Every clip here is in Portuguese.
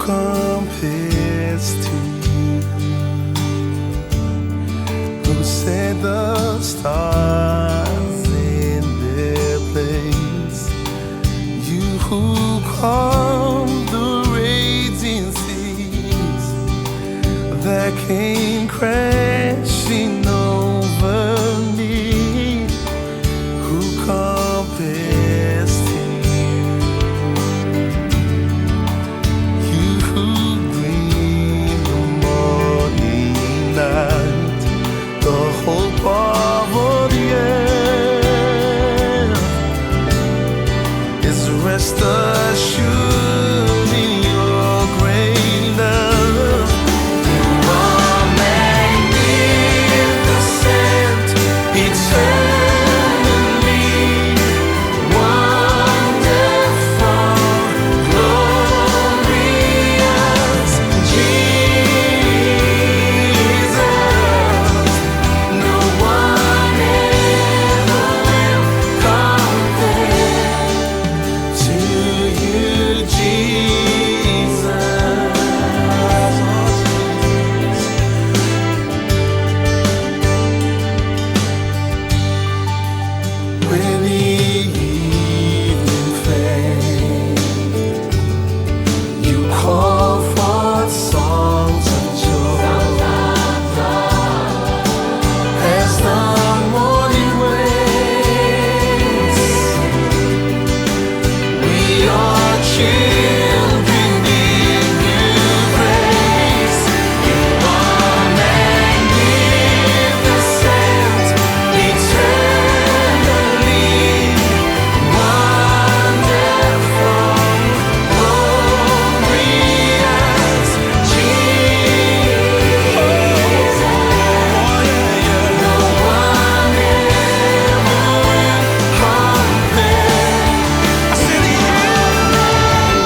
compares to you? Who set the stars in their place? You who calm the raging seas that came crashing over me. Who compares to you? You who bring the morning light, the hope of all the earth is rest assured in your great love. You are magnificent, eternally wonderful, glorious Jesus. No one ever will compare to you, Jesus. When the evening fades, you call forth songs of joy. As the morning waits, we are children in your grace. You are magnificent, eternally wonderful, glorious Jesus. No one ever will compare. I said you are magnificent,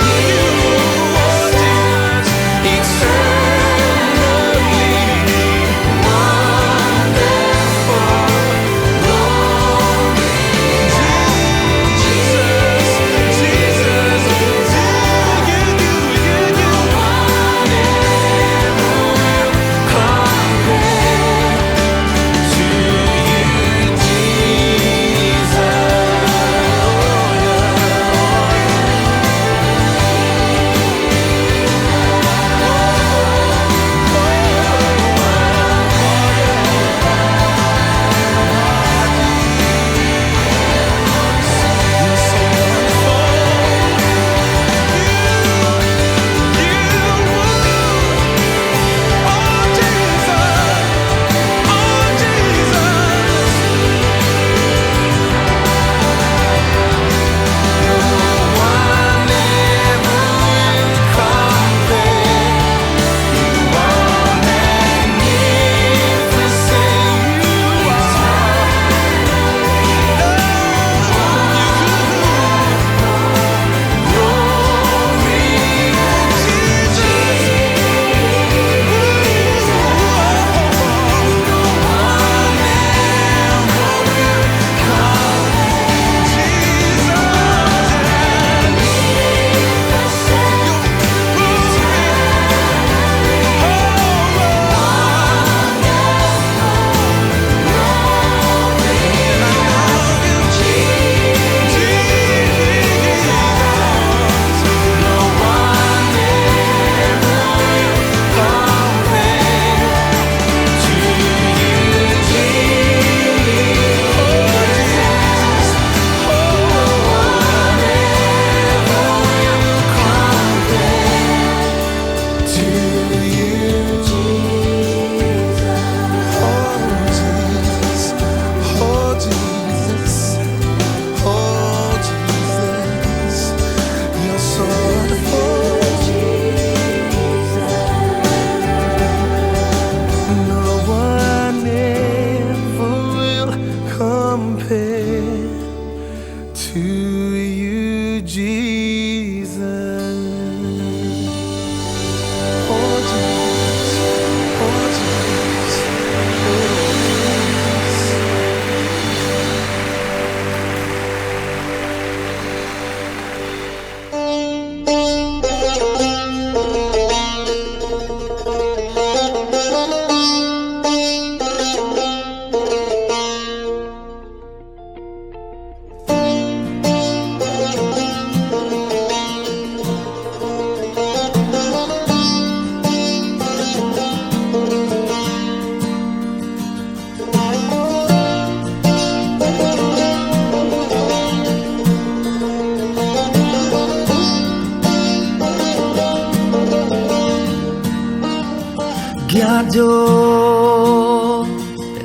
גדול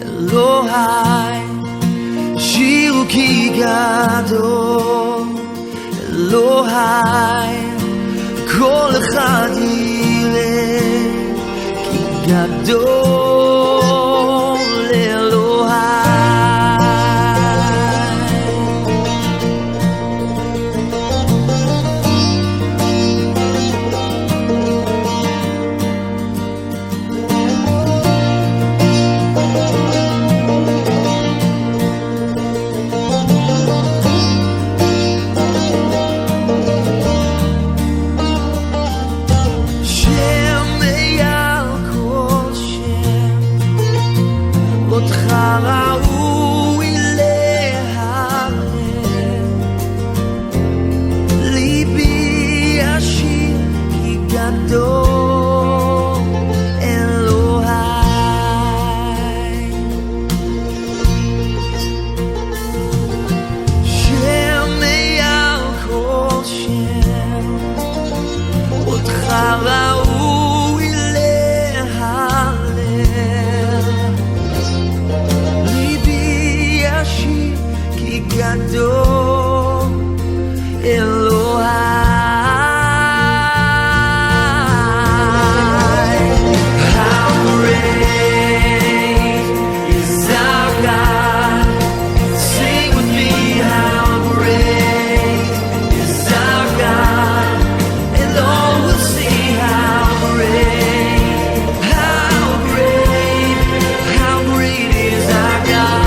אלוהי, שירו כי גדול אלוהי, כל אחד יראה כי גדול אלוהי. ראוי להלל, ליבי ישיר כי גדול אלוהי. שם מעל כל שם, אותך ראוי להלל, כי גדול אלוהי. How great is our God? Sing with me, how great is our God, and all will see how great, how great, how great is our God.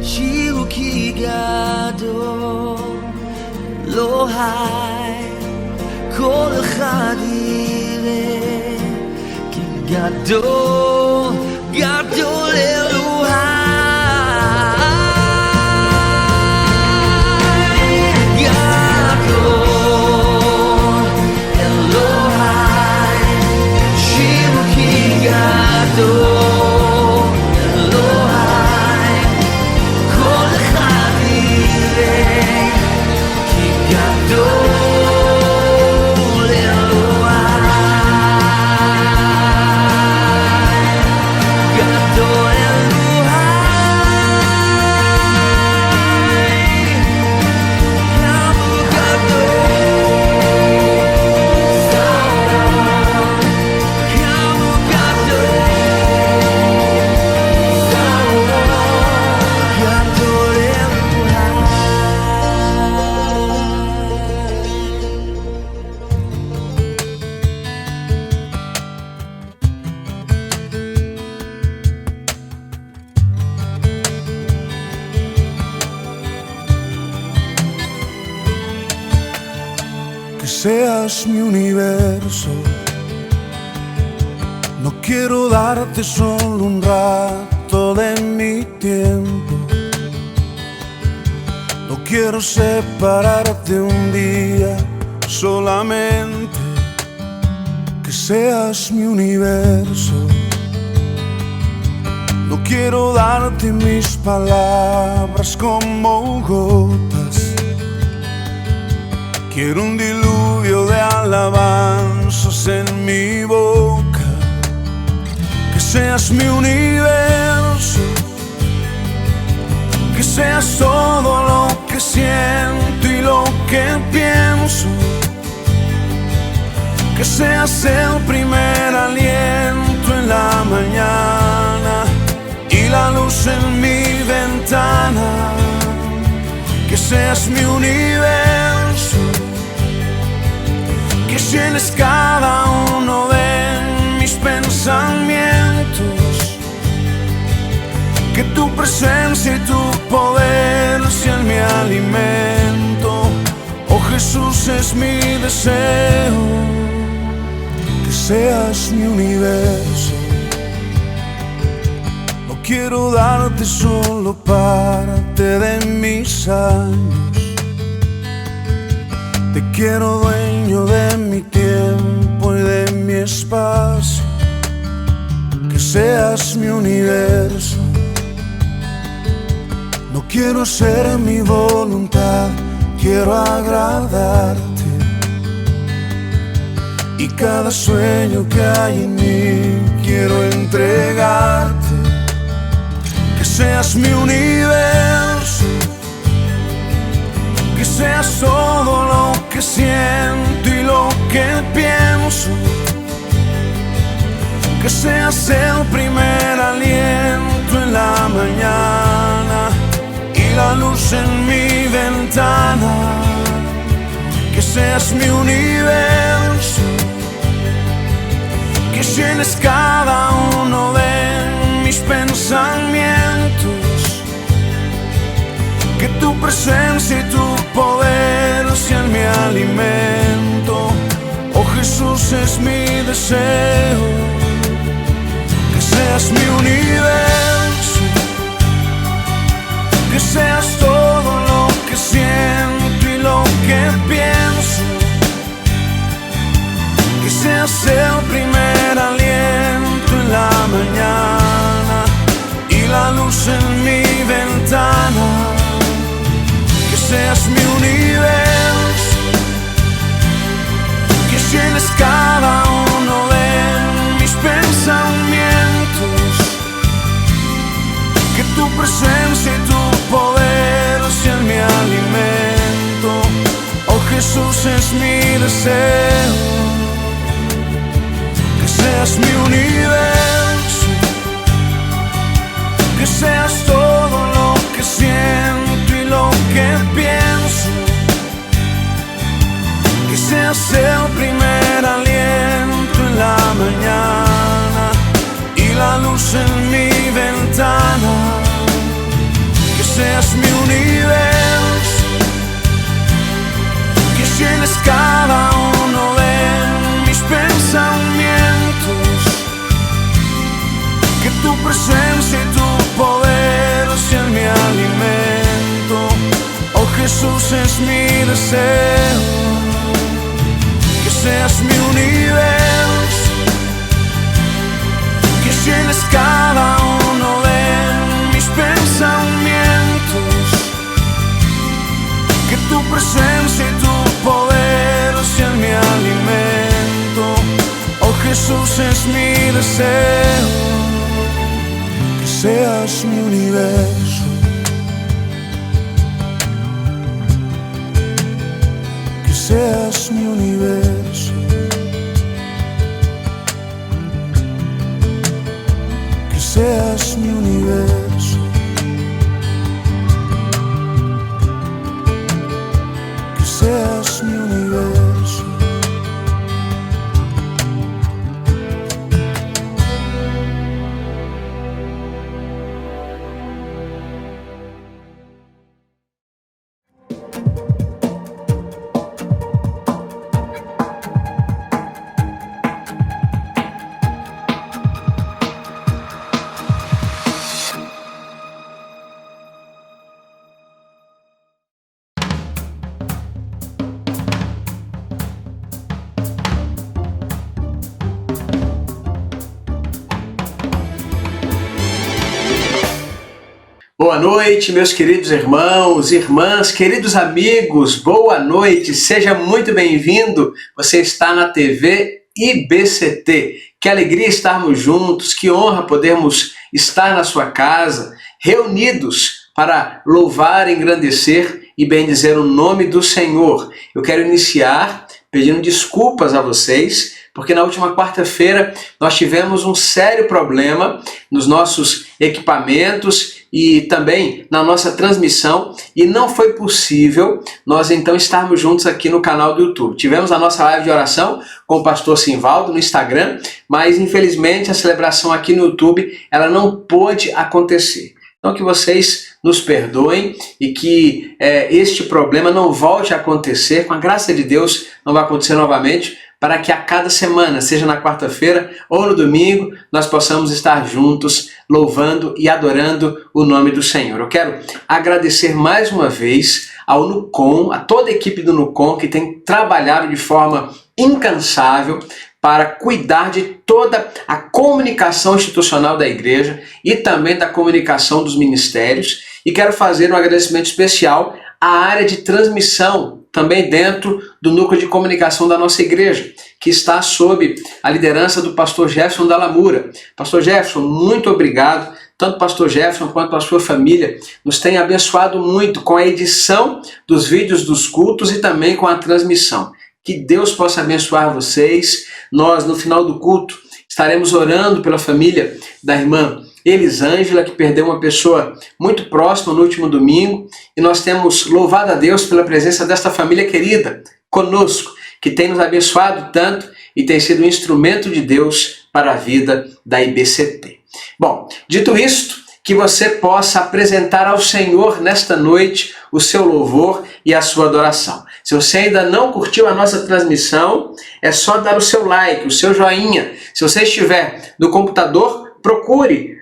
שירו כי גדול אלוהי, כל אחד יראה כי גדול, גדול אלוהי. גדול אלוהי, שירו כי גדול que seas mi universo. No quiero darte solo un rato de mi tiempo. No quiero separarte un día solamente. Que seas mi universo. No quiero darte mis palabras como gotas. Quiero un diluvio de alabanzas en mi boca. Que seas mi universo, que seas todo lo que siento y lo que pienso. que seas el primer aliento en la mañana y la luz en mi ventana, que seas mi universo, que llenes cada uno de mis pensamientos, que tu presencia y tu poder sean mi alimento. Oh Jesús, es mi deseo, que seas mi universo. No quiero darte solo parte de mis años, te quiero dueño de mi tiempo y de mi espacio, que seas mi universo. No quiero hacer mi voluntad, quiero agradarte, y cada sueño que hay en mí quiero entregarte. Que seas mi universo, que seas todo lo que siento y lo que pienso, que seas el primer aliento en la mañana y la luz en mi ventana, que seas mi universo, que llenes cada uno de mis pensamientos, que tu presencia y tu poder sean mi alimento. Oh Jesús, es mi deseo, que seas mi universo, que seas todo lo que siento y lo que pienso, que seas el primer aliento en la mañana y la luz en mi ventana, que seas mi universo, que llenes cada uno de mis pensamientos, que tu presencia y tu poder sean mi alimento. Oh Jesús, es mi deseo, que seas mi universo, que seas todo lo que siento y lo que pienso, que seas el primer aliento en la mañana y la luz en mi ventana, que seas mi universo, que llenes cada uno de mis pensamientos, que tu presencia y tu poder sean mi alimento. Oh Jesús, es mi deseo, que seas mi universo, que llenes cada uno de mis pensamientos, que tu presencia y tu poder sean mi alimento. Oh Jesús, es mi deseo, que seas mi universo, que seas mi universo, que seas mi universo, que seas mi universo. Boa noite, meus queridos irmãos, irmãs, queridos amigos, boa noite, seja muito bem-vindo. Você está na TV IBCT. Que alegria estarmos juntos, que honra podermos estar na sua casa, reunidos para louvar, engrandecer e bendizer o nome do Senhor. Eu quero iniciar pedindo desculpas a vocês, porque na última quarta-feira nós tivemos um sério problema nos nossos equipamentos e também na nossa transmissão e não foi possível nós então estarmos juntos aqui no canal do YouTube. Tivemos a nossa live de oração com o pastor Simvaldo no Instagram, mas infelizmente a celebração aqui no YouTube ela não pôde acontecer. Então que vocês nos perdoem e que este problema não volte a acontecer, com a graça de Deus não vai acontecer novamente, para que a cada semana, seja na quarta-feira ou no domingo, nós possamos estar juntos louvando e adorando o nome do Senhor. Eu quero agradecer mais uma vez ao Nucom, a toda a equipe do Nucom que tem trabalhado de forma incansável para cuidar de toda a comunicação institucional da igreja e também da comunicação dos ministérios. E quero fazer um agradecimento especial à área de transmissão, também dentro do núcleo de comunicação da nossa igreja, que está sob a liderança do pastor Jefferson Dallamura. Pastor Jefferson, muito obrigado. Tanto o pastor Jefferson quanto a sua família nos têm abençoado muito com a edição dos vídeos dos cultos e também com a transmissão. Que Deus possa abençoar vocês. Nós, no final do culto, estaremos orando pela família da irmã Elisângela, que perdeu uma pessoa muito próxima no último domingo, e nós temos louvado a Deus pela presença desta família querida conosco, que tem nos abençoado tanto e tem sido um instrumento de Deus para a vida da IBCT. Bom, dito isto, que você possa apresentar ao Senhor nesta noite o seu louvor e a sua adoração. Se você ainda não curtiu a nossa transmissão, é só dar o seu like, o seu joinha. Se você estiver no computador, procure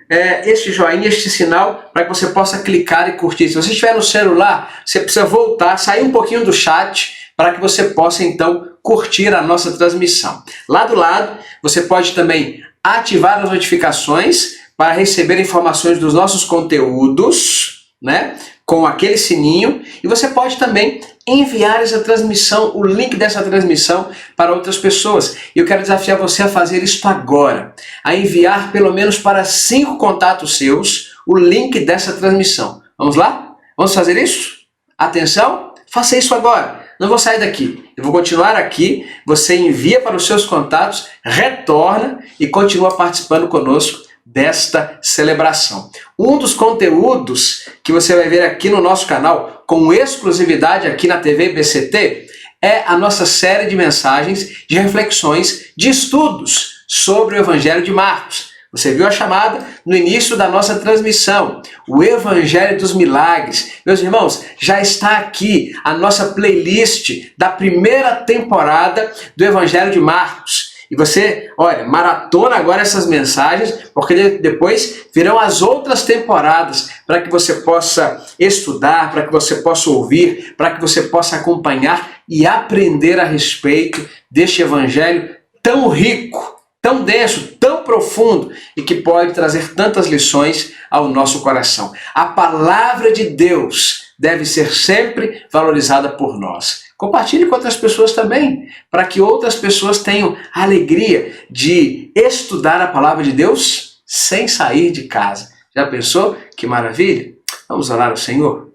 este joinha, este sinal, para que você possa clicar e curtir. Se você estiver no celular, você precisa voltar, sair um pouquinho do chat, para que você possa então curtir a nossa transmissão. Lá do lado, você pode também ativar as notificações para receber informações dos nossos conteúdos, né? Com aquele sininho, e você pode também enviar essa transmissão, o link dessa transmissão para outras pessoas. E eu quero desafiar você a fazer isto agora, a enviar pelo menos para 5 contatos seus o link dessa transmissão. Vamos lá? Vamos fazer isso? Atenção, faça isso agora. Não vou sair daqui, eu vou continuar aqui, você envia para os seus contatos, retorna e continua participando conosco desta celebração. Um dos conteúdos que você vai ver aqui no nosso canal, com exclusividade aqui na TV IBCT, é a nossa série de mensagens, de reflexões, de estudos sobre o Evangelho de Marcos. Você viu a chamada no início da nossa transmissão, o Evangelho dos Milagres. Meus irmãos, já está aqui a nossa playlist da primeira temporada do Evangelho de Marcos. E você, olha, maratona agora essas mensagens, porque depois virão as outras temporadas para que você possa estudar, para que você possa ouvir, para que você possa acompanhar e aprender a respeito deste evangelho tão rico, tão denso, tão profundo e que pode trazer tantas lições ao nosso coração. A palavra de Deus deve ser sempre valorizada por nós. Compartilhe com outras pessoas também, para que outras pessoas tenham a alegria de estudar a palavra de Deus sem sair de casa. Já pensou? Que maravilha! Vamos orar ao Senhor?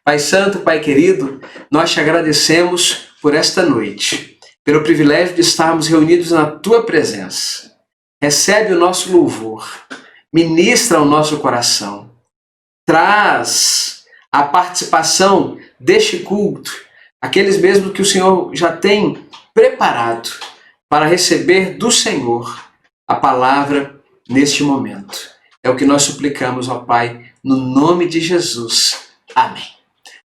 Pai Santo, Pai querido, nós te agradecemos por esta noite, pelo privilégio de estarmos reunidos na Tua presença. Recebe o nosso louvor, ministra o nosso coração, traz a participação deste culto, aqueles mesmos que o Senhor já tem preparado para receber do Senhor a palavra neste momento. É o que nós suplicamos, ó Pai, no nome de Jesus. Amém.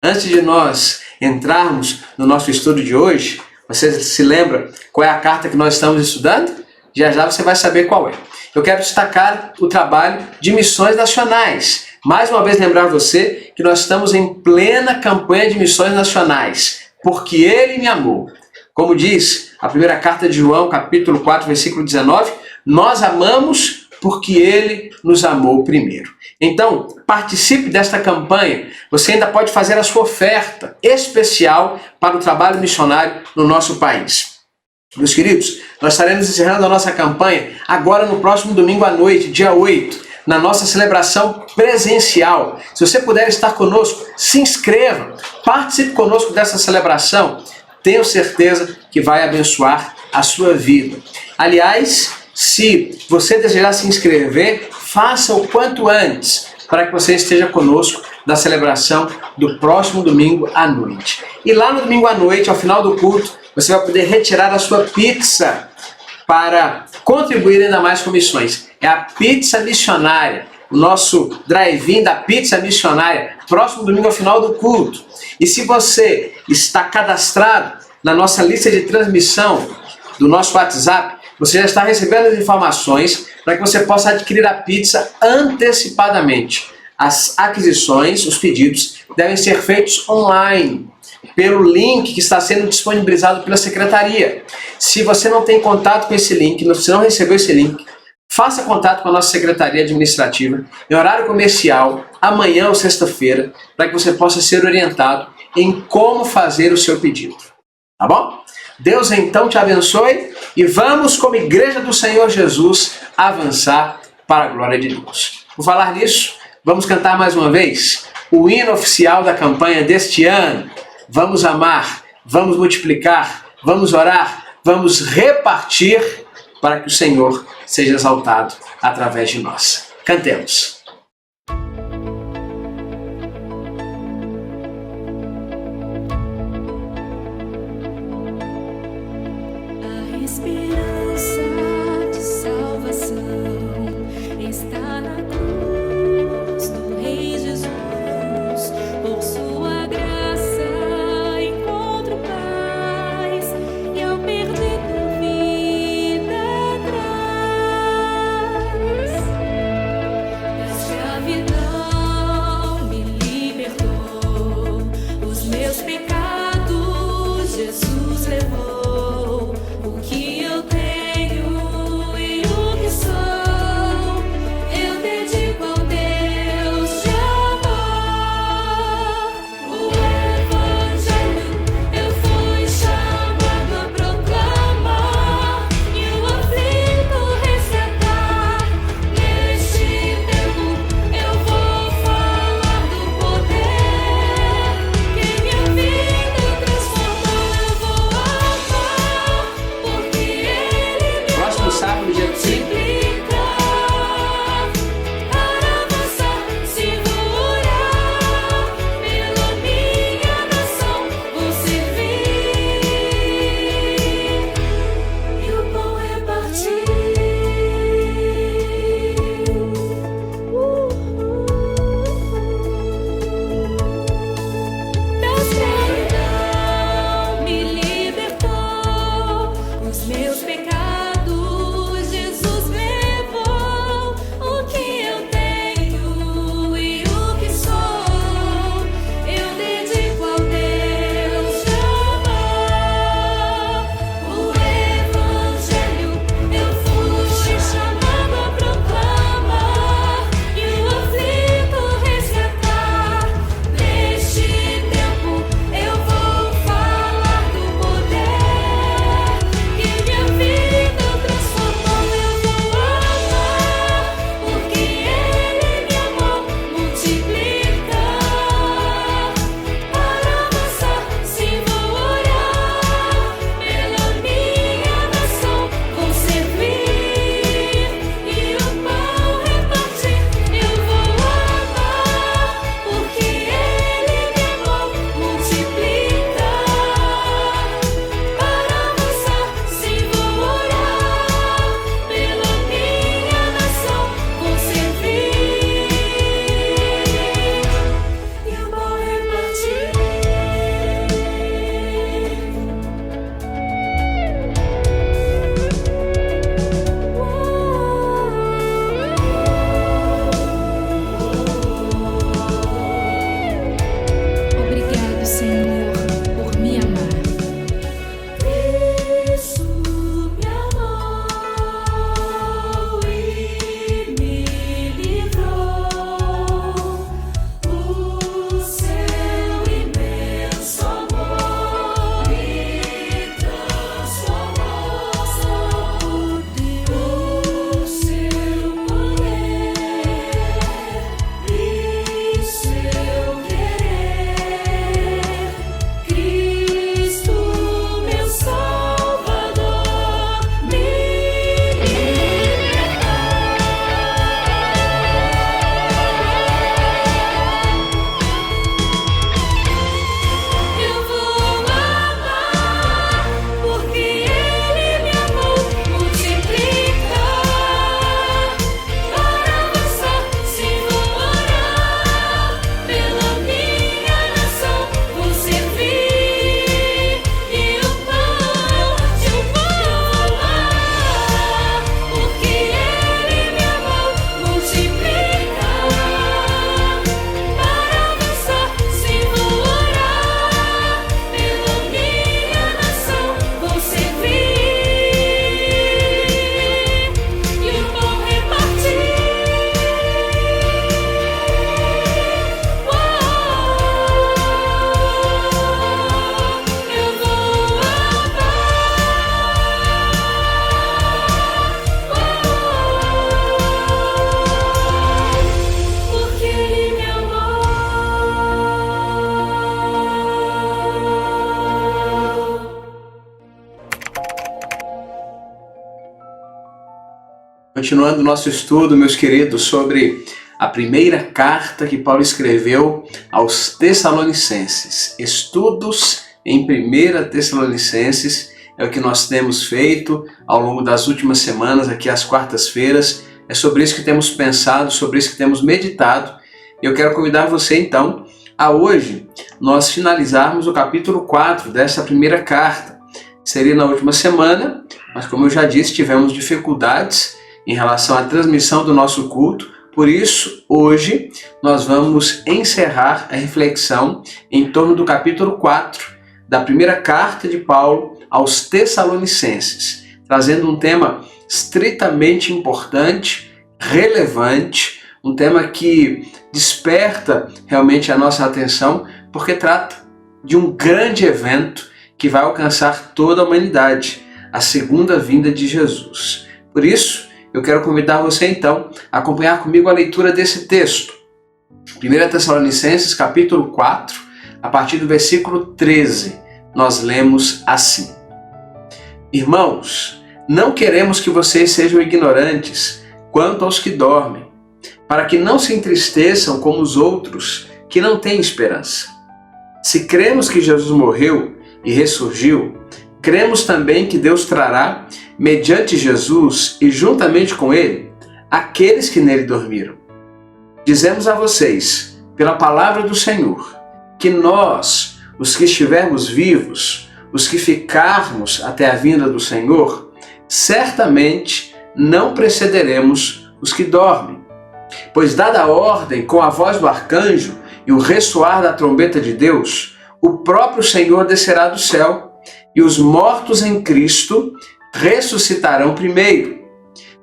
Antes de nós entrarmos no nosso estudo de hoje, você se lembra qual é a carta que nós estamos estudando? Já já você vai saber qual é. Eu quero destacar o trabalho de missões nacionais. Mais uma vez lembrar você que nós estamos em plena campanha de missões nacionais, porque Ele me amou. Como diz a primeira carta de João, capítulo 4, versículo 19, nós amamos porque Ele nos amou primeiro. Então, participe desta campanha. Você ainda pode fazer a sua oferta especial para o trabalho missionário no nosso país. Meus queridos, nós estaremos encerrando a nossa campanha agora no próximo domingo à noite, dia 8, na nossa celebração presencial. Se você puder estar conosco, se inscreva, participe conosco dessa celebração. tenho certeza que vai abençoar a sua vida. Aliás, se você desejar se inscrever, faça o quanto antes, para que você esteja conosco na celebração do próximo domingo à noite. E lá no domingo à noite, ao final do culto, você vai poder retirar a sua pizza para contribuir ainda mais com missões. É a pizza missionária, o nosso drive-in da pizza missionária, próximo domingo ao final do culto. E se você está cadastrado na nossa lista de transmissão do nosso WhatsApp, você já está recebendo as informações para que você possa adquirir a pizza antecipadamente. As aquisições, os pedidos, devem ser feitos online, pelo link que está sendo disponibilizado pela secretaria. Se você não tem contato com esse link, se não recebeu esse link, faça contato com a nossa secretaria administrativa em horário comercial, amanhã ou sexta-feira, para que você possa ser orientado em como fazer o seu pedido. Tá bom? Deus então te abençoe e vamos, como Igreja do Senhor Jesus, avançar para a glória de Deus. Por falar nisso, vamos cantar mais uma vez o hino oficial da campanha deste ano. Vamos amar, vamos multiplicar, vamos orar, vamos repartir para que o Senhor seja exaltado através de nós. Cantemos. A esperança de salvação está na cruz do Rei Jesus. Por sua graça encontro paz e ao perdido vida traz. Continuando o nosso estudo, meus queridos, sobre a primeira carta que Paulo escreveu aos Tessalonicenses. Estudos em 1 Tessalonicenses é o que nós temos feito ao longo das últimas semanas, aqui às quartas-feiras. É sobre isso que temos pensado, sobre isso que temos meditado. Eu quero convidar você, então, a hoje nós finalizarmos o capítulo 4 dessa primeira carta. Seria na última semana, mas como eu já disse, tivemos dificuldades em relação à transmissão do nosso culto. Por isso, hoje, nós vamos encerrar a reflexão em torno do capítulo 4 da primeira carta de Paulo aos Tessalonicenses, trazendo um tema estritamente importante, relevante, um tema que desperta realmente a nossa atenção, porque trata de um grande evento que vai alcançar toda a humanidade, a segunda vinda de Jesus. Por isso, eu quero convidar você então a acompanhar comigo a leitura desse texto. 1 Tessalonicenses capítulo 4, a partir do versículo 13, nós lemos assim: Irmãos, não queremos que vocês sejam ignorantes quanto aos que dormem, para que não se entristeçam como os outros que não têm esperança. Se cremos que Jesus morreu e ressurgiu, cremos também que Deus trará, mediante Jesus e juntamente com Ele, aqueles que nele dormiram. Dizemos a vocês, pela palavra do Senhor, que nós, os que estivermos vivos, os que ficarmos até a vinda do Senhor, certamente não precederemos os que dormem. Pois dada a ordem com a voz do arcanjo e o ressoar da trombeta de Deus, o próprio Senhor descerá do céu, e os mortos em Cristo ressuscitarão primeiro.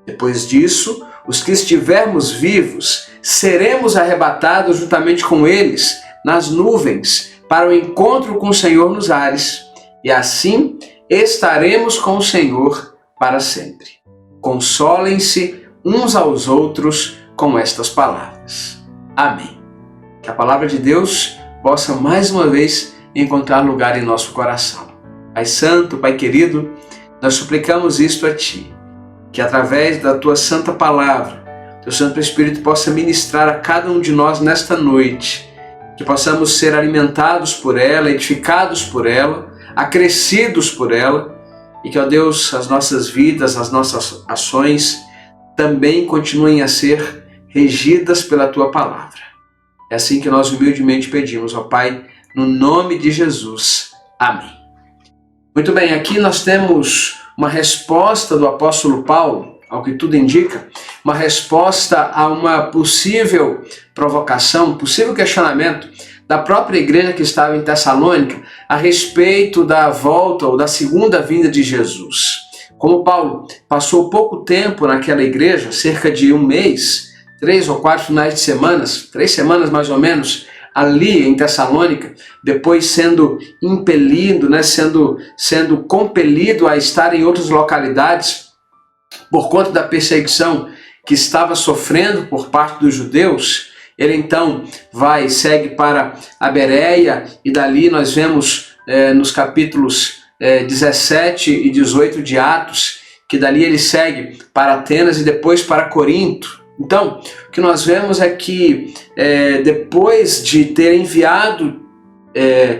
Depois disso, os que estivermos vivos, seremos arrebatados juntamente com eles nas nuvens para o encontro com o Senhor nos ares, e assim estaremos com o Senhor para sempre. Consolem-se uns aos outros com estas palavras. Amém. Que a palavra de Deus possa mais uma vez encontrar lugar em nosso coração. Pai Santo, Pai querido, nós suplicamos isto a Ti, que através da Tua Santa Palavra, Teu Santo Espírito possa ministrar a cada um de nós nesta noite, que possamos ser alimentados por ela, edificados por ela, acrescidos por ela, e que, ó Deus, as nossas vidas, as nossas ações também continuem a ser regidas pela Tua Palavra. É assim que nós humildemente pedimos, ó Pai, no nome de Jesus. Amém. Muito bem, aqui nós temos uma resposta do apóstolo Paulo, ao que tudo indica, uma resposta a uma possível provocação, um possível questionamento da própria igreja que estava em Tessalônica a respeito da volta ou da segunda vinda de Jesus. Como Paulo passou pouco tempo naquela igreja, cerca de um mês, 3 ou 4 finais de semanas, 3 semanas mais ou menos, ali em Tessalônica, depois sendo impelido, sendo compelido a estar em outras localidades por conta da perseguição que estava sofrendo por parte dos judeus, ele então segue para a Bereia, e dali nós vemos nos capítulos 17 e 18 de Atos, que dali ele segue para Atenas e depois para Corinto. Então, o que nós vemos é que depois de ter enviado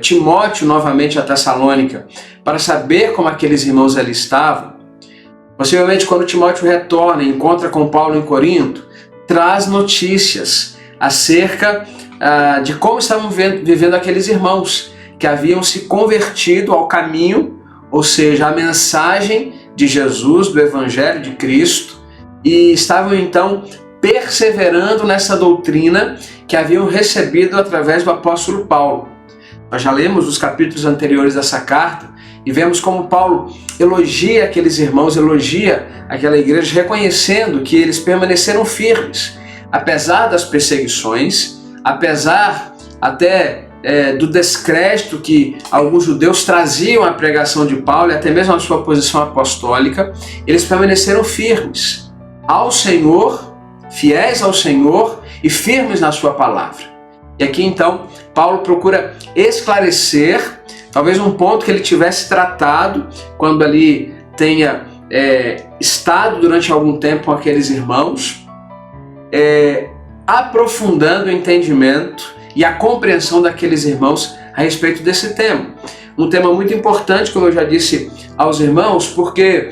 Timóteo novamente a Tessalônica para saber como aqueles irmãos ali estavam, possivelmente quando Timóteo retorna e encontra com Paulo em Corinto, traz notícias acerca de como estavam vivendo aqueles irmãos que haviam se convertido ao caminho, ou seja, à mensagem de Jesus, do Evangelho de Cristo, e estavam então perseverando nessa doutrina que haviam recebido através do apóstolo Paulo. Nós já lemos os capítulos anteriores dessa carta e vemos como Paulo elogia aqueles irmãos, elogia aquela igreja, reconhecendo que eles permaneceram firmes, apesar das perseguições, apesar até do descrédito que alguns judeus traziam à pregação de Paulo e até mesmo à sua posição apostólica. Eles permaneceram firmes ao Senhor, fiéis ao Senhor e firmes na sua palavra. E aqui então Paulo procura esclarecer talvez um ponto que ele tivesse tratado quando ali tenha estado durante algum tempo com aqueles irmãos, aprofundando o entendimento e a compreensão daqueles irmãos a respeito desse tema. Um tema muito importante, como eu já disse aos irmãos, porque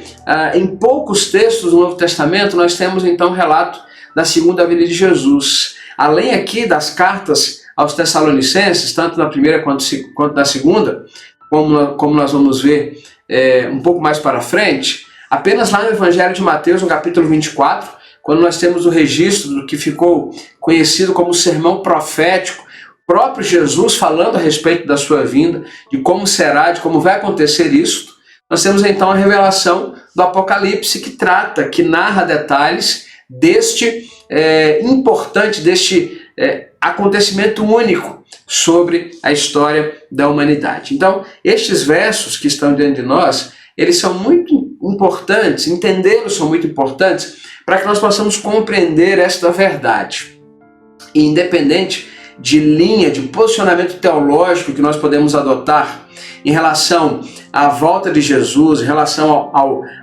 em poucos textos do Novo Testamento nós temos então relato da segunda vinda de Jesus. Além aqui das cartas aos Tessalonicenses, tanto na primeira quanto na segunda, como nós vamos ver um pouco mais para frente, apenas lá no Evangelho de Mateus, no capítulo 24, quando nós temos o registro do que ficou conhecido como sermão profético, próprio Jesus falando a respeito da sua vinda, de como será, de como vai acontecer isso, nós temos então a revelação do Apocalipse que narra detalhes deste acontecimento único sobre a história da humanidade. Então, estes versos que estão diante de nós, eles são muito importantes, entendê-los são muito importantes para que nós possamos compreender esta verdade. E independente de linha, de posicionamento teológico que nós podemos adotar em relação à volta de Jesus, em relação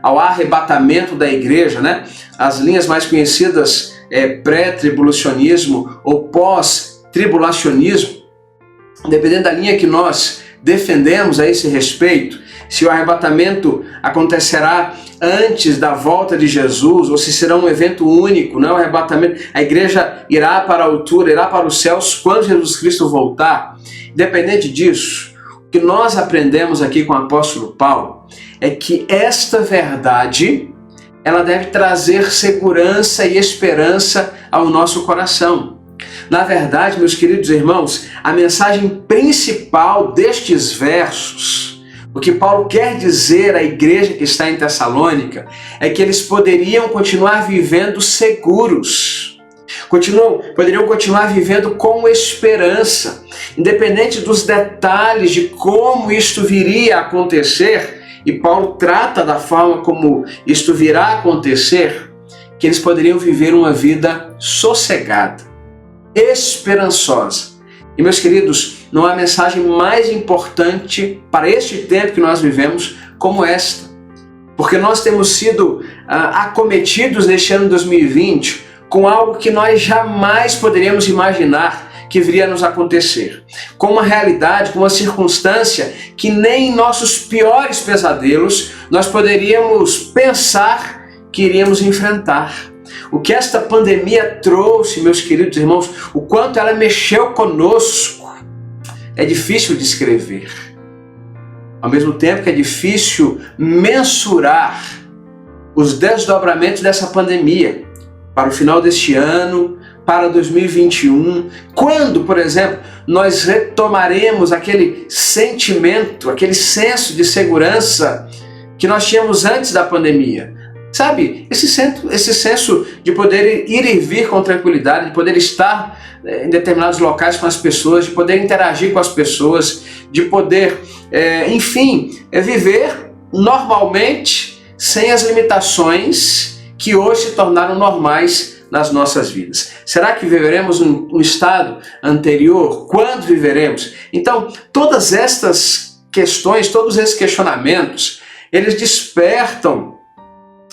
ao arrebatamento da igreja, né? As linhas mais conhecidas pré-tribulacionismo ou pós-tribulacionismo, dependendo da linha que nós defendemos a esse respeito, se o arrebatamento acontecerá antes da volta de Jesus, ou se será um evento único, não? O arrebatamento, a igreja irá para a altura, irá para os céus quando Jesus Cristo voltar. Independente disso, o que nós aprendemos aqui com o apóstolo Paulo é que esta verdade, ela deve trazer segurança e esperança ao nosso coração. Na verdade, meus queridos irmãos, a mensagem principal destes versos, o que Paulo quer dizer à igreja que está em Tessalônica, é que eles poderiam continuar vivendo seguros, poderiam continuar vivendo com esperança, independente dos detalhes de como isto viria a acontecer, e Paulo trata da forma como isto virá a acontecer, que eles poderiam viver uma vida sossegada, esperançosa. E meus queridos, não há mensagem mais importante para este tempo que nós vivemos como esta. Porque nós temos sido acometidos neste ano 2020 com algo que nós jamais poderíamos imaginar que viria a nos acontecer. Com uma realidade, com uma circunstância que nem em nossos piores pesadelos nós poderíamos pensar que iríamos enfrentar. O que esta pandemia trouxe, meus queridos irmãos, o quanto ela mexeu conosco, é difícil descrever. Ao mesmo tempo que é difícil mensurar os desdobramentos dessa pandemia para o final deste ano, para 2021, quando, por exemplo, nós retomaremos aquele sentimento, aquele senso de segurança que nós tínhamos antes da pandemia. Sabe, esse senso de poder ir e vir com tranquilidade, de poder estar em determinados locais com as pessoas, de poder interagir com as pessoas, de poder, viver normalmente, sem as limitações que hoje se tornaram normais nas nossas vidas. Será que viveremos um estado anterior? Quando viveremos? Então, todas estas questões, todos esses questionamentos, eles despertam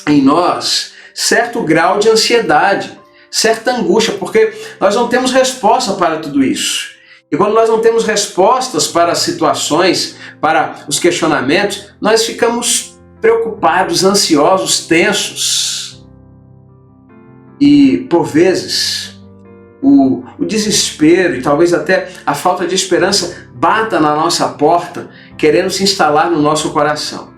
em nós certo grau de ansiedade, certa angústia, porque nós não temos resposta para tudo isso. E quando nós não temos respostas para as situações, para os questionamentos, nós ficamos preocupados, ansiosos, tensos. E, por vezes, o desespero e talvez até a falta de esperança bata na nossa porta, querendo se instalar no nosso coração.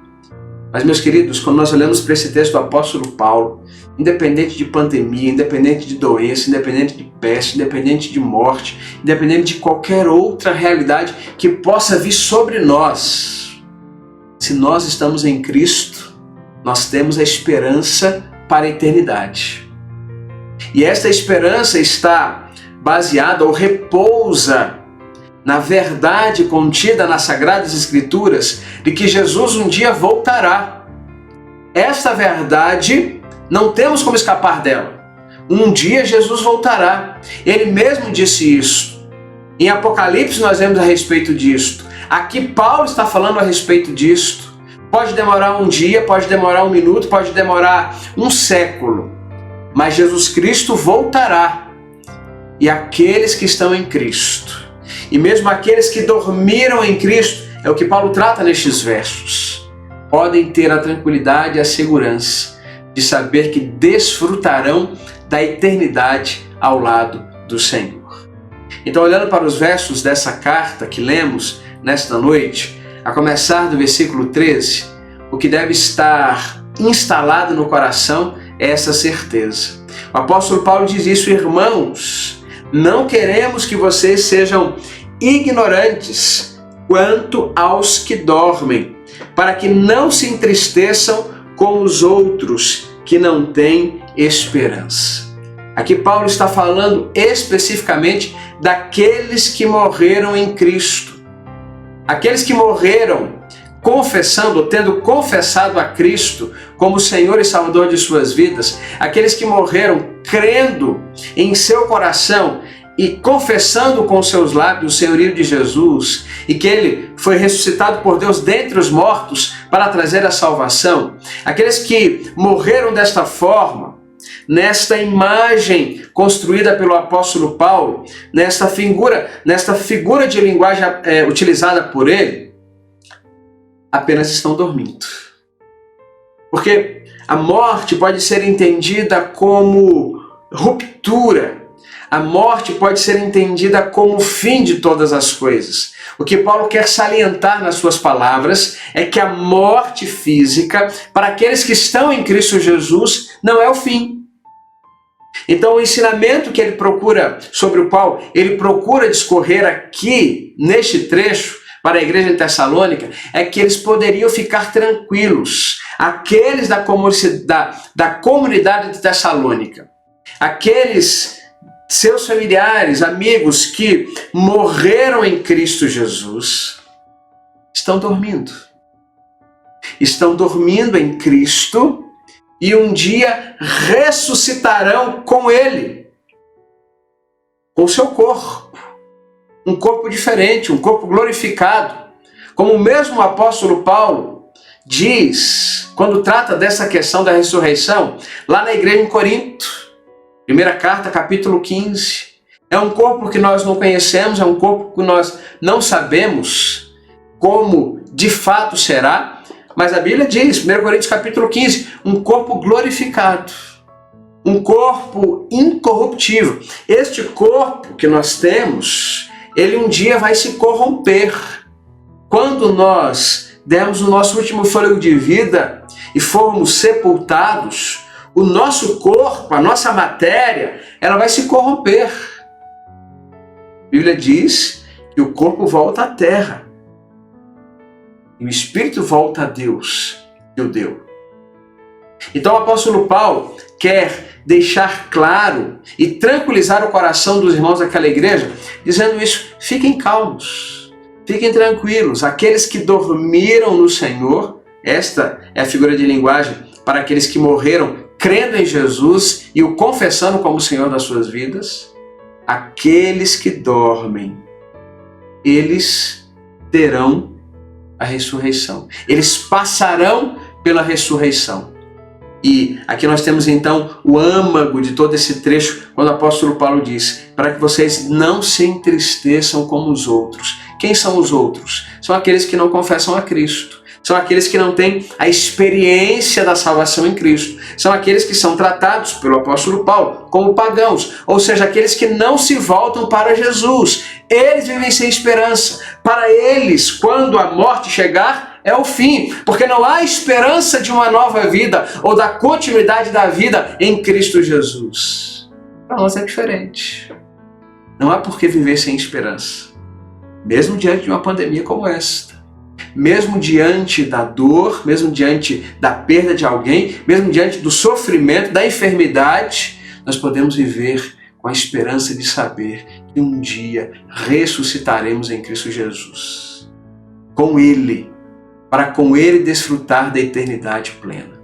Mas, meus queridos, quando nós olhamos para esse texto do apóstolo Paulo, independente de pandemia, independente de doença, independente de peste, independente de morte, independente de qualquer outra realidade que possa vir sobre nós, se nós estamos em Cristo, nós temos a esperança para a eternidade. E esta esperança está baseada ou repousa na verdade contida nas Sagradas Escrituras de que Jesus um dia voltará. Esta verdade, não temos como escapar dela. Um dia Jesus voltará. Ele mesmo disse isso. Em Apocalipse nós vemos a respeito disto. Aqui Paulo está falando a respeito disto. Pode demorar um dia, pode demorar um minuto, pode demorar um século. Mas Jesus Cristo voltará. E aqueles que estão em Cristo, e mesmo aqueles que dormiram em Cristo, é o que Paulo trata nestes versos, podem ter a tranquilidade e a segurança de saber que desfrutarão da eternidade ao lado do Senhor. Então, olhando para os versos dessa carta que lemos nesta noite, a começar do versículo 13, o que deve estar instalado no coração é essa certeza. O apóstolo Paulo diz isso: irmãos, não queremos que vocês sejam ignorantes quanto aos que dormem, para que não se entristeçam como os outros que não têm esperança. Aqui Paulo está falando especificamente daqueles que morreram em Cristo. Aqueles que morreram confessando, tendo confessado a Cristo como Senhor e Salvador de suas vidas. Aqueles que morreram crendo em seu coração e confessando com seus lábios o senhorio de Jesus, e que Ele foi ressuscitado por Deus dentre os mortos para trazer a salvação. Aqueles que morreram desta forma, nesta imagem construída pelo apóstolo Paulo, nesta figura de linguagem utilizada por ele, apenas estão dormindo. Porque a morte pode ser entendida como ruptura. A morte pode ser entendida como o fim de todas as coisas. O que Paulo quer salientar nas suas palavras é que a morte física, para aqueles que estão em Cristo Jesus, não é o fim. Então, o ensinamento que ele procura, sobre o qual ele procura discorrer aqui, neste trecho, para a igreja de Tessalônica, é que eles poderiam ficar tranquilos. Aqueles da comunidade de Tessalônica, aqueles seus familiares, amigos que morreram em Cristo Jesus, estão dormindo. Estão dormindo em Cristo e um dia ressuscitarão com Ele, com o seu corpo. Um corpo diferente, um corpo glorificado. Como o mesmo apóstolo Paulo diz, quando trata dessa questão da ressurreição, lá na igreja em Corinto, primeira carta, capítulo 15. É um corpo que nós não conhecemos, é um corpo que nós não sabemos como de fato será, mas a Bíblia diz, 1 Coríntios capítulo 15, um corpo glorificado, um corpo incorruptível. Este corpo que nós temos, ele um dia vai se corromper. Quando nós dermos o nosso último fôlego de vida e formos sepultados, o nosso corpo, a nossa matéria, ela vai se corromper. A Bíblia diz que o corpo volta à terra e o espírito volta a Deus, que o deu. Então o apóstolo Paulo quer deixar claro e tranquilizar o coração dos irmãos daquela igreja, dizendo isso: fiquem calmos, fiquem tranquilos, aqueles que dormiram no Senhor, esta é a figura de linguagem para aqueles que morreram crendo em Jesus e o confessando como Senhor das suas vidas, aqueles que dormem, eles terão a ressurreição. Eles passarão pela ressurreição. E aqui nós temos então o âmago de todo esse trecho, quando o apóstolo Paulo diz, para que vocês não se entristeçam como os outros. Quem são os outros? São aqueles que não confessam a Cristo. São aqueles que não têm a experiência da salvação em Cristo. São aqueles que são tratados pelo apóstolo Paulo como pagãos, ou seja, aqueles que não se voltam para Jesus. Eles vivem sem esperança. Para eles, quando a morte chegar, é o fim, porque não há esperança de uma nova vida ou da continuidade da vida em Cristo Jesus. Para nós é diferente. Não há por que viver sem esperança, mesmo diante de uma pandemia como esta. Mesmo diante da dor, mesmo diante da perda de alguém, mesmo diante do sofrimento, da enfermidade, nós podemos viver com a esperança de saber que um dia ressuscitaremos em Cristo Jesus. Com Ele, para com Ele desfrutar da eternidade plena.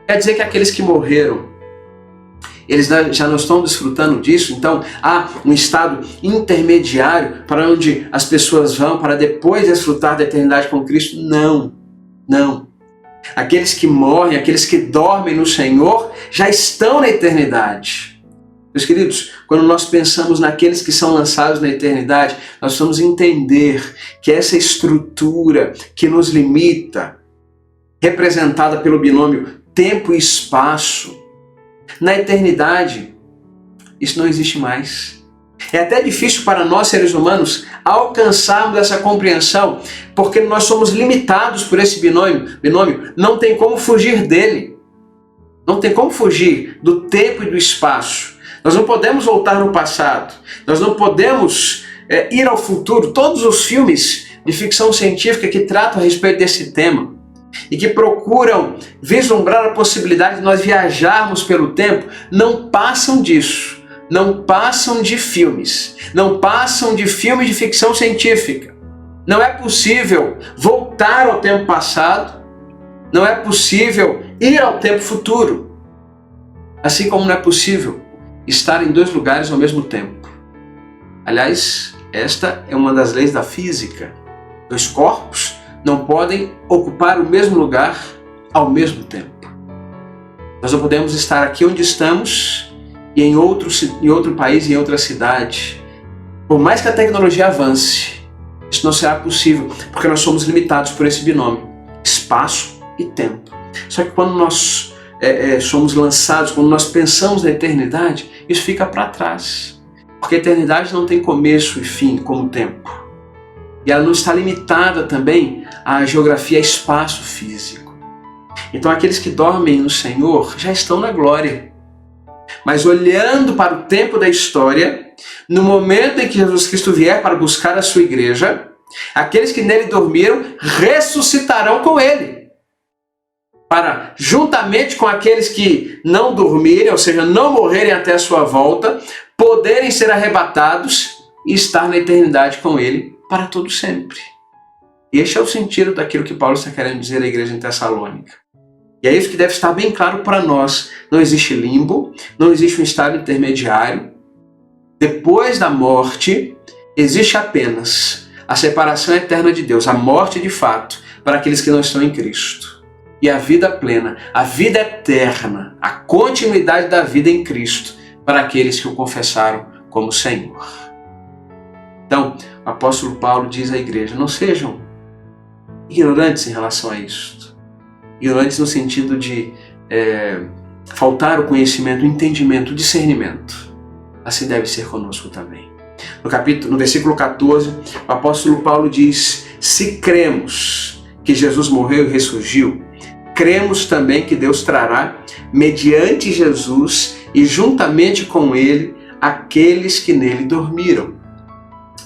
Quer dizer que aqueles que morreram, eles já não estão desfrutando disso, então há um estado intermediário para onde as pessoas vão para depois desfrutar da eternidade com Cristo? Não, não. Aqueles que morrem, aqueles que dormem no Senhor, já estão na eternidade. Meus queridos, quando nós pensamos naqueles que são lançados na eternidade, nós precisamos entender que essa estrutura que nos limita, representada pelo binômio tempo e espaço, na eternidade, isso não existe mais. É até difícil para nós, seres humanos, alcançarmos essa compreensão, porque nós somos limitados por esse binômio. Não tem como fugir dele. Não tem como fugir do tempo e do espaço. Nós não podemos voltar no passado. Nós não podemos ir ao futuro. Todos os filmes de ficção científica que tratam a respeito desse tema e que procuram vislumbrar a possibilidade de nós viajarmos pelo tempo, não passam disso. Não passam de filmes, não passam de filmes de ficção científica. Não é possível voltar ao tempo passado, não é possível ir ao tempo futuro. Assim como não é possível estar em dois lugares ao mesmo tempo. Aliás, esta é uma das leis da física. Dois corpos não podem ocupar o mesmo lugar ao mesmo tempo. Nós não podemos estar aqui onde estamos e em outro país, em outra cidade. Por mais que a tecnologia avance, isso não será possível, porque nós somos limitados por esse binômio, espaço e tempo. Só que quando nós somos lançados, quando nós pensamos na eternidade, isso fica para trás. Porque a eternidade não tem começo e fim como o tempo. E ela não está limitada também à geografia, a espaço físico. Então aqueles que dormem no Senhor já estão na glória. Mas olhando para o tempo da história, no momento em que Jesus Cristo vier para buscar a sua igreja, aqueles que nele dormiram ressuscitarão com ele, para, juntamente com aqueles que não dormirem, ou seja, não morrerem até a sua volta, poderem ser arrebatados e estar na eternidade com ele para todo sempre. Este é o sentido daquilo que Paulo está querendo dizer à igreja em Tessalônica. E é isso que deve estar bem claro para nós. Não existe limbo, não existe um estado intermediário. Depois da morte, existe apenas a separação eterna de Deus, a morte de fato, para aqueles que não estão em Cristo. E a vida plena, a vida eterna, a continuidade da vida em Cristo, para aqueles que o confessaram como Senhor. Então, o apóstolo Paulo diz à igreja, não sejam ignorantes em relação a isto. Ignorantes no sentido de faltar o conhecimento, o entendimento, o discernimento. Assim deve ser conosco também. No versículo 14, o apóstolo Paulo diz, se cremos que Jesus morreu e ressurgiu, cremos também que Deus trará, mediante Jesus e juntamente com ele, aqueles que nele dormiram.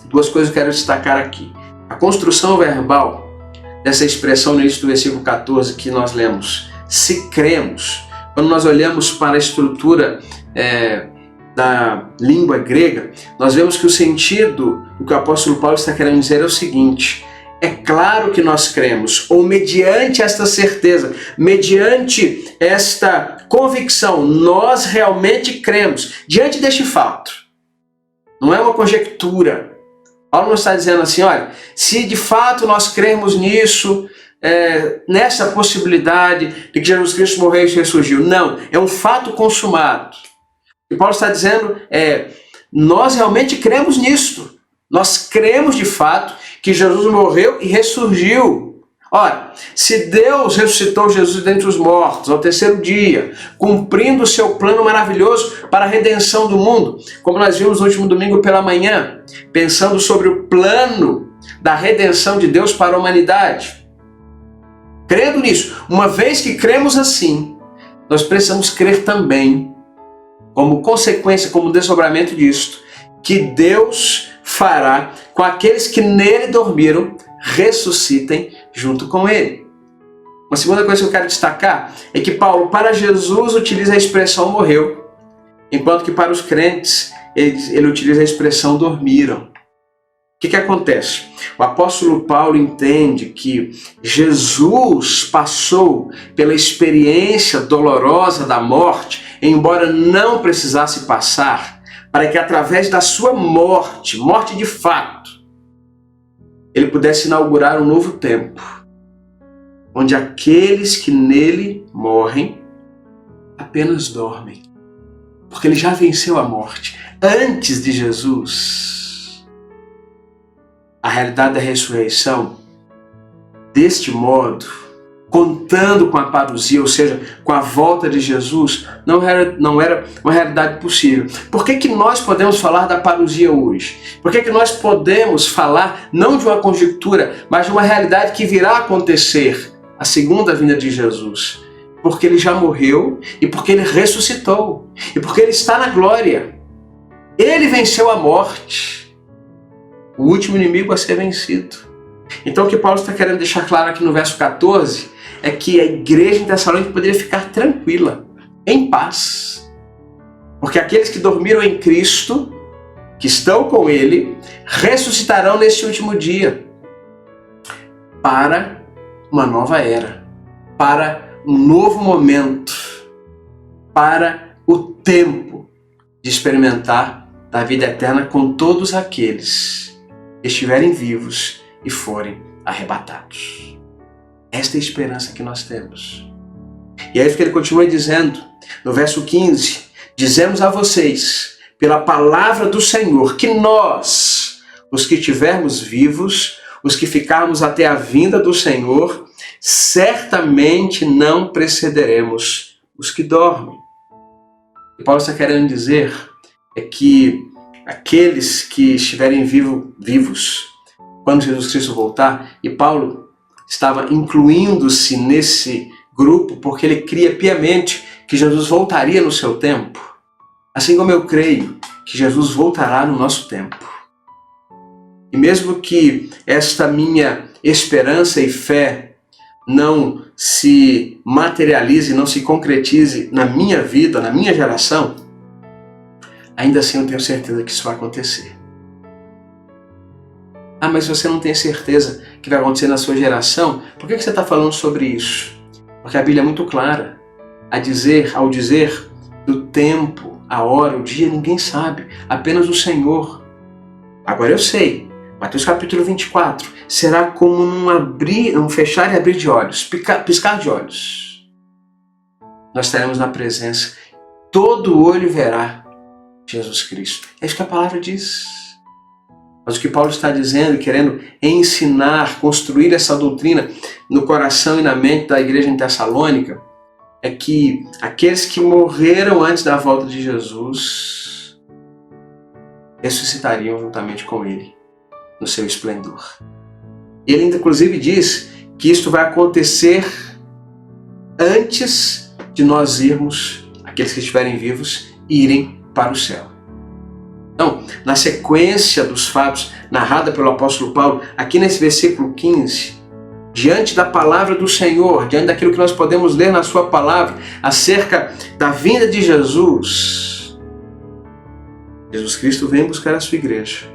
Duas coisas que eu quero destacar aqui. A construção verbal dessa expressão no início do versículo 14 que nós lemos, se cremos, quando nós olhamos para a estrutura da língua grega, nós vemos que o sentido do que o apóstolo Paulo está querendo dizer é o seguinte, é claro que nós cremos, ou mediante esta certeza, mediante esta convicção, nós realmente cremos, diante deste fato. Não é uma conjectura. Paulo não está dizendo assim, olha, se de fato nós cremos nisso, nessa possibilidade de que Jesus Cristo morreu e ressurgiu. Não, é um fato consumado. O que Paulo está dizendo nós realmente cremos nisto. Nós cremos de fato que Jesus morreu e ressurgiu. Ora, se Deus ressuscitou Jesus dentre os mortos ao terceiro dia, cumprindo o seu plano maravilhoso para a redenção do mundo, como nós vimos no último domingo pela manhã, pensando sobre o plano da redenção de Deus para a humanidade. Crendo nisso, uma vez que cremos assim, nós precisamos crer também, como consequência, como desdobramento disto, que Deus fará com aqueles que nele dormiram, ressuscitem junto com ele. Uma segunda coisa que eu quero destacar é que Paulo, para Jesus, utiliza a expressão morreu, enquanto que para os crentes, ele utiliza a expressão dormiram. O que acontece? O apóstolo Paulo entende que Jesus passou pela experiência dolorosa da morte, embora não precisasse passar, para que através da sua morte de fato, ele pudesse inaugurar um novo tempo, onde aqueles que nele morrem apenas dormem, porque ele já venceu a morte. Antes de Jesus, a realidade da ressurreição, deste modo, contando com a parousia, ou seja, com a volta de Jesus, não era uma realidade possível. Por que nós podemos falar da parousia hoje? Por que nós podemos falar não de uma conjectura, mas de uma realidade que virá a acontecer, a segunda vinda de Jesus? Porque ele já morreu e porque ele ressuscitou e porque ele está na glória. Ele venceu a morte, o último inimigo a ser vencido. Então o que Paulo está querendo deixar claro aqui no verso 14 é que a igreja em Tessalônica poderia ficar tranquila, em paz. Porque aqueles que dormiram em Cristo, que estão com ele, ressuscitarão nesse último dia para uma nova era, para um novo momento, para o tempo de experimentar da vida eterna com todos aqueles que estiverem vivos e forem arrebatados. Esta é a esperança que nós temos. E é isso que ele continua dizendo no verso 15: dizemos a vocês, pela palavra do Senhor, que nós, os que estivermos vivos, os que ficarmos até a vinda do Senhor, certamente não precederemos os que dormem. O que Paulo está querendo dizer é que aqueles que estiverem vivos quando Jesus Cristo voltar, e Paulo estava incluindo-se nesse grupo porque ele cria piamente que Jesus voltaria no seu tempo, assim como eu creio que Jesus voltará no nosso tempo. E mesmo que esta minha esperança e fé não se materialize, não se concretize na minha vida, na minha geração, ainda assim eu tenho certeza que isso vai acontecer. Ah, mas você não tem certeza que vai acontecer na sua geração? Por que você está falando sobre isso? Porque a Bíblia é muito clara. Ao dizer do tempo, a hora, o dia, ninguém sabe. Apenas o Senhor. Agora eu sei. Mateus capítulo 24. Será como um fechar e abrir de olhos. Piscar de olhos. Nós estaremos na presença. Todo olho verá Jesus Cristo. É isso que a palavra diz. Mas o que Paulo está dizendo, querendo ensinar, construir essa doutrina no coração e na mente da igreja em Tessalônica, é que aqueles que morreram antes da volta de Jesus ressuscitariam juntamente com ele no seu esplendor. Ele inclusive diz que isto vai acontecer antes de nós irmos, aqueles que estiverem vivos, irem para o céu. Então, na sequência dos fatos narrada pelo apóstolo Paulo, aqui nesse versículo 15, diante da palavra do Senhor, diante daquilo que nós podemos ler na sua palavra, acerca da vinda de Jesus, Jesus Cristo vem buscar a sua igreja.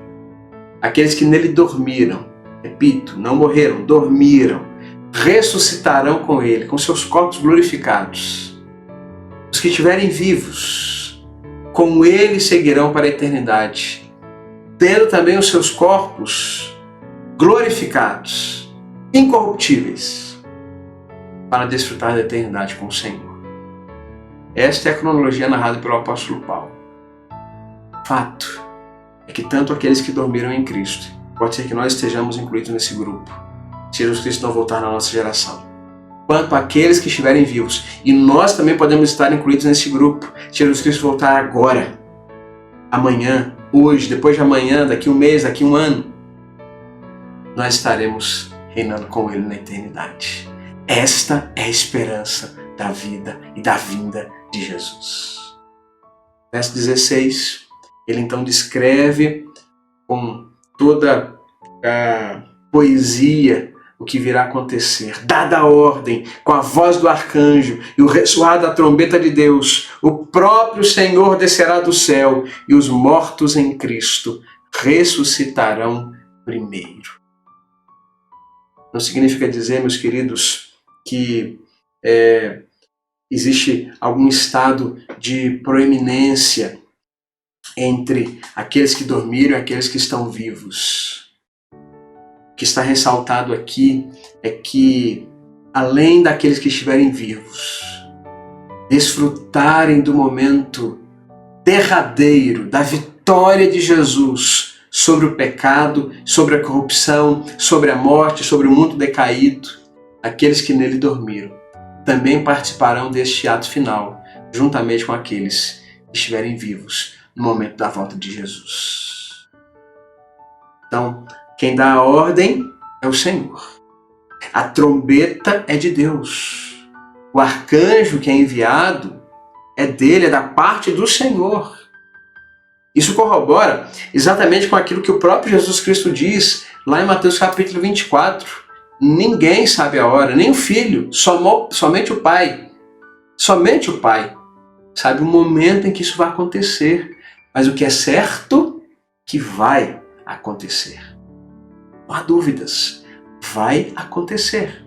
Aqueles que nele dormiram, repito, não morreram, dormiram, ressuscitarão com ele, com seus corpos glorificados. Os que estiverem vivos, com ele seguirão para a eternidade, tendo também os seus corpos glorificados, incorruptíveis, para desfrutar da eternidade com o Senhor. Esta é a cronologia narrada pelo apóstolo Paulo. Fato é que tanto aqueles que dormiram em Cristo, pode ser que nós estejamos incluídos nesse grupo, se Jesus Cristo não voltar na nossa geração, quanto aqueles que estiverem vivos. E nós também podemos estar incluídos nesse grupo, se Jesus Cristo voltar agora, amanhã, hoje, depois de amanhã, daqui um mês, daqui um ano. Nós estaremos reinando com Ele na eternidade. Esta é a esperança da vida e da vinda de Jesus. Verso 16, ele então descreve com toda a poesia o que virá a acontecer. Dada a ordem, com a voz do arcanjo e o ressoar da trombeta de Deus, o próprio Senhor descerá do céu e os mortos em Cristo ressuscitarão primeiro. Não significa dizer, meus queridos, que existe algum estado de proeminência entre aqueles que dormiram e aqueles que estão vivos. O que está ressaltado aqui é que além daqueles que estiverem vivos, desfrutarem do momento derradeiro, da vitória de Jesus sobre o pecado, sobre a corrupção, sobre a morte, sobre o mundo decaído, aqueles que nele dormiram também participarão deste ato final, juntamente com aqueles que estiverem vivos no momento da volta de Jesus. Então, quem dá a ordem é o Senhor. A trombeta é de Deus. O arcanjo que é enviado é dele, é da parte do Senhor. Isso corrobora exatamente com aquilo que o próprio Jesus Cristo diz lá em Mateus capítulo 24. Ninguém sabe a hora, nem o Filho, somente o Pai. Somente o Pai sabe o momento em que isso vai acontecer. Mas o que é certo, que vai acontecer. Não há dúvidas, vai acontecer.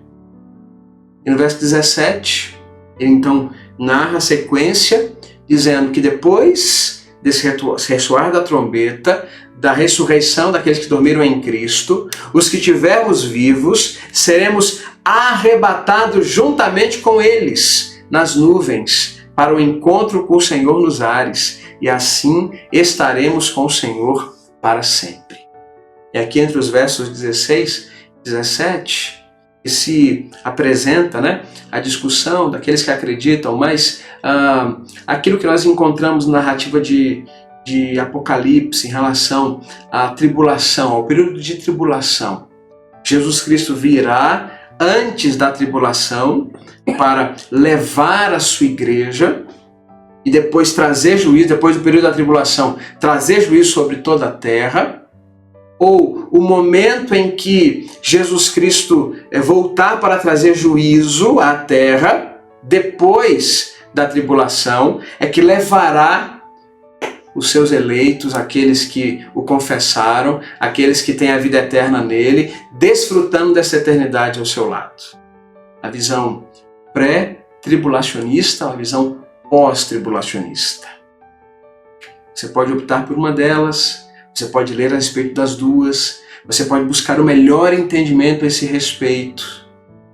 E no verso 17, ele então narra a sequência, dizendo que depois desse ressoar da trombeta, da ressurreição daqueles que dormiram em Cristo, os que tivermos vivos, seremos arrebatados juntamente com eles nas nuvens, para o encontro com o Senhor nos ares, e assim estaremos com o Senhor para sempre. E aqui entre os versos 16 e 17, que se apresenta, a discussão daqueles que acreditam, mas aquilo que nós encontramos na narrativa de Apocalipse em relação à tribulação, ao período de tribulação. Jesus Cristo virá antes da tribulação para levar a sua igreja e depois trazer juízo, depois do período da tribulação, trazer juízo sobre toda a terra. Ou o momento em que Jesus Cristo voltar para trazer juízo à terra, depois da tribulação, é que levará os seus eleitos, aqueles que o confessaram, aqueles que têm a vida eterna nele, desfrutando dessa eternidade ao seu lado. A visão pré-tribulacionista, a visão pós-tribulacionista. Você pode optar por uma delas. Você pode ler a respeito das duas, você pode buscar o melhor entendimento a esse respeito.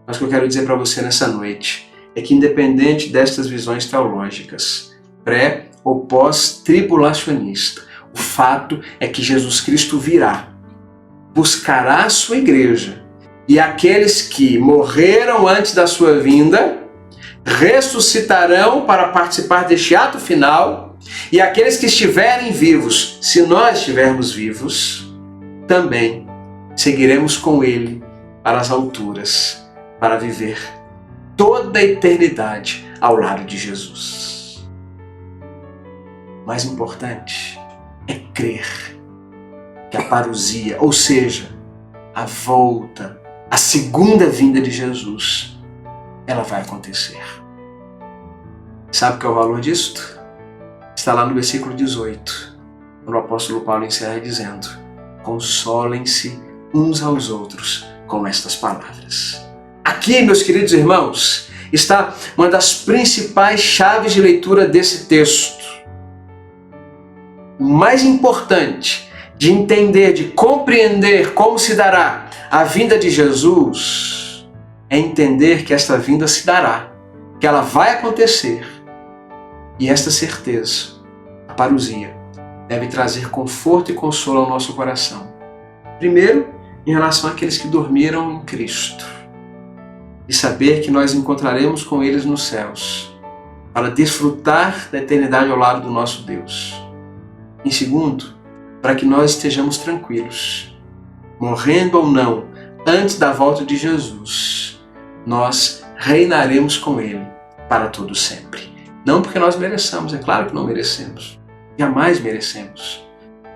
Mas o que eu quero dizer para você nessa noite é que, independente destas visões teológicas, pré ou pós-tribulacionista, o fato é que Jesus Cristo virá, buscará a sua igreja, e aqueles que morreram antes da sua vinda ressuscitarão para participar deste ato final. E aqueles que estiverem vivos, se nós estivermos vivos, também seguiremos com Ele para as alturas, para viver toda a eternidade ao lado de Jesus. O mais importante é crer que a parousia, ou seja, a volta, a segunda vinda de Jesus, ela vai acontecer. Sabe qual é o valor disto? Está lá no versículo 18, quando o apóstolo Paulo encerra dizendo: consolem-se uns aos outros com estas palavras. Aqui, meus queridos irmãos, está uma das principais chaves de leitura desse texto. O mais importante de entender, de compreender como se dará a vinda de Jesus, é entender que esta vinda se dará, que ela vai acontecer. E esta certeza, a parousia, deve trazer conforto e consolo ao nosso coração. Primeiro, em relação àqueles que dormiram em Cristo. E saber que nós encontraremos com eles nos céus, para desfrutar da eternidade ao lado do nosso Deus. Em segundo, para que nós estejamos tranquilos, morrendo ou não, antes da volta de Jesus, nós reinaremos com Ele para todo sempre. Não porque nós mereçamos, é claro que não merecemos, jamais merecemos,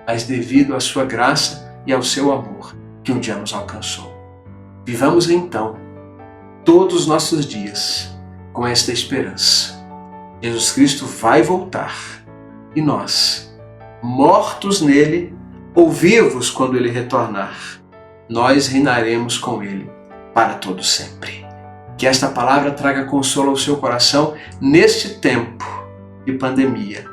mas devido à sua graça e ao seu amor que um dia nos alcançou. Vivamos então todos os nossos dias com esta esperança. Jesus Cristo vai voltar e nós, mortos nele ou vivos quando ele retornar, nós reinaremos com ele para todo sempre. Que esta palavra traga consolo ao seu coração neste tempo de pandemia.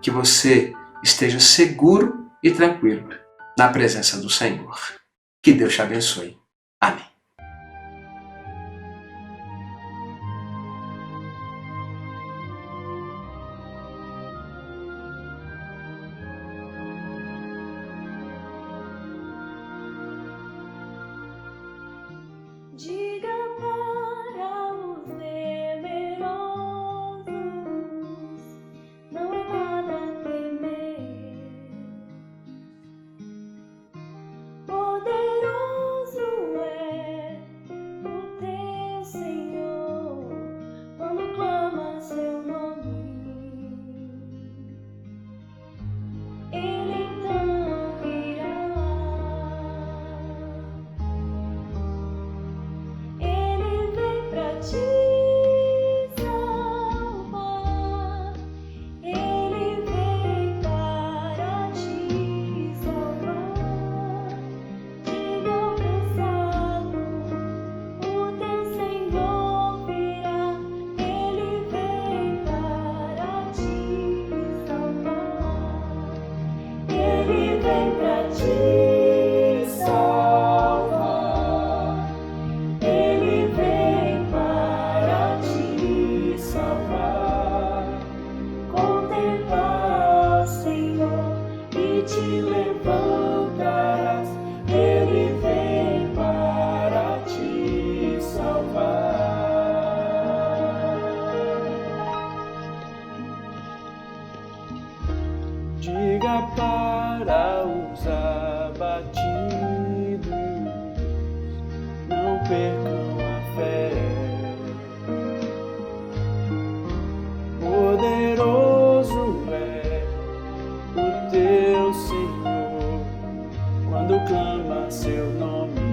Que você esteja seguro e tranquilo na presença do Senhor. Que Deus te abençoe. Amém. Diga para os temerosos, não é nada a temer. Poderoso é o teu Senhor, quando clama seu nome. Ele então virá. Ele vem pra te salvar. Ele vem para te salvar. Diga ao cansado, o teu Senhor virá. Ele vem para te salvar. Ele vem pra te salvar. Ele vem para te salvar. Contemplar, Senhor, e te levantarás. Ele vem para te salvar. Diga para os abatidos, não percam a fé. Poderoso é o teu Senhor, quando clama seu nome.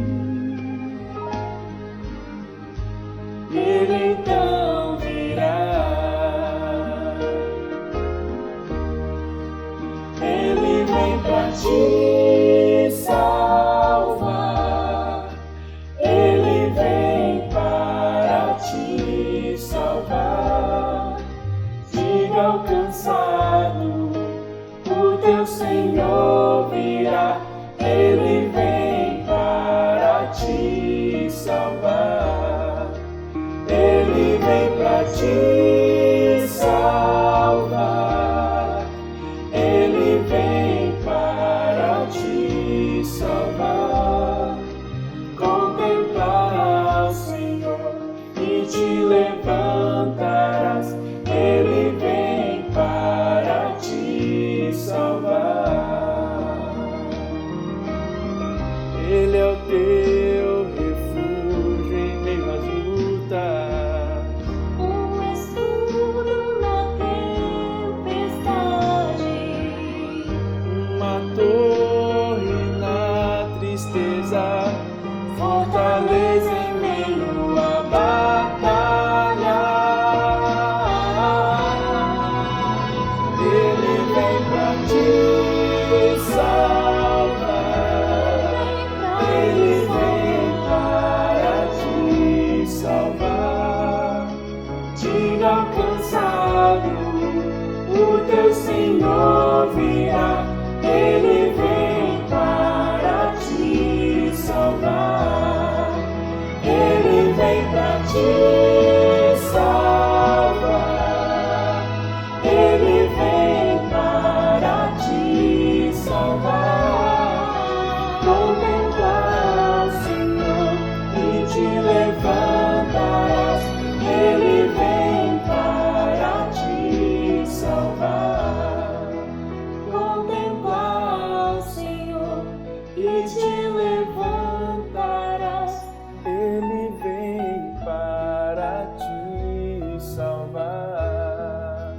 Ele então virá. Ele vem pra te salvar. Ele vem para te salvar. Diga ao cansado, o teu Senhor virá. Ele vem para te salvar. Ele vem pra te salvar. Ele vem para te salvar. Contemplar, Senhor, e te levantarás. Ele vem para te salvar. Ele é o teu refúgio em meio às lutas. Um escudo na tempestade, Uma torre na tristeza, fortaleza em meio à batalha. Ele vem pra te salvar. Ele vem para te salvar. Diga ao cansado, o teu Senhor virá. Ele vem para te salvar. Ele vem pra te salvar. Ele vem para te salvar. Contemplar, Senhor, e te levantarás. Ele vem para te salvar. contemplar, Senhor, e te levantarás. Ele vem para te salvar.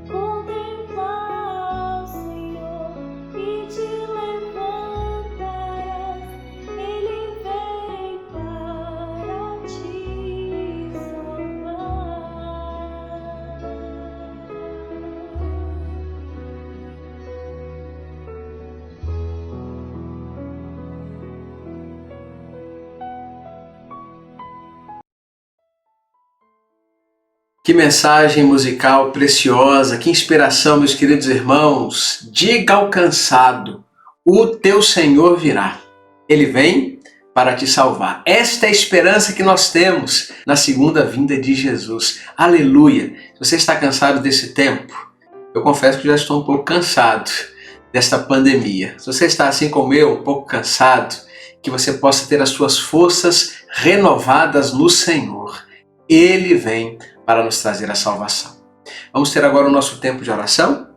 Contemplar, Senhor, e te levantarás. Ele vem para te Que mensagem musical preciosa, que inspiração, meus queridos irmãos. Diga ao cansado, o teu Senhor virá. Ele vem para te salvar. Esta é a esperança que nós temos na segunda vinda de Jesus. Aleluia! Se você está cansado desse tempo, eu confesso que já estou um pouco cansado desta pandemia. Se você está assim como eu, um pouco cansado, que você possa ter as suas forças renovadas no Senhor. Ele vem para nos trazer a salvação. Vamos ter agora o nosso tempo de oração.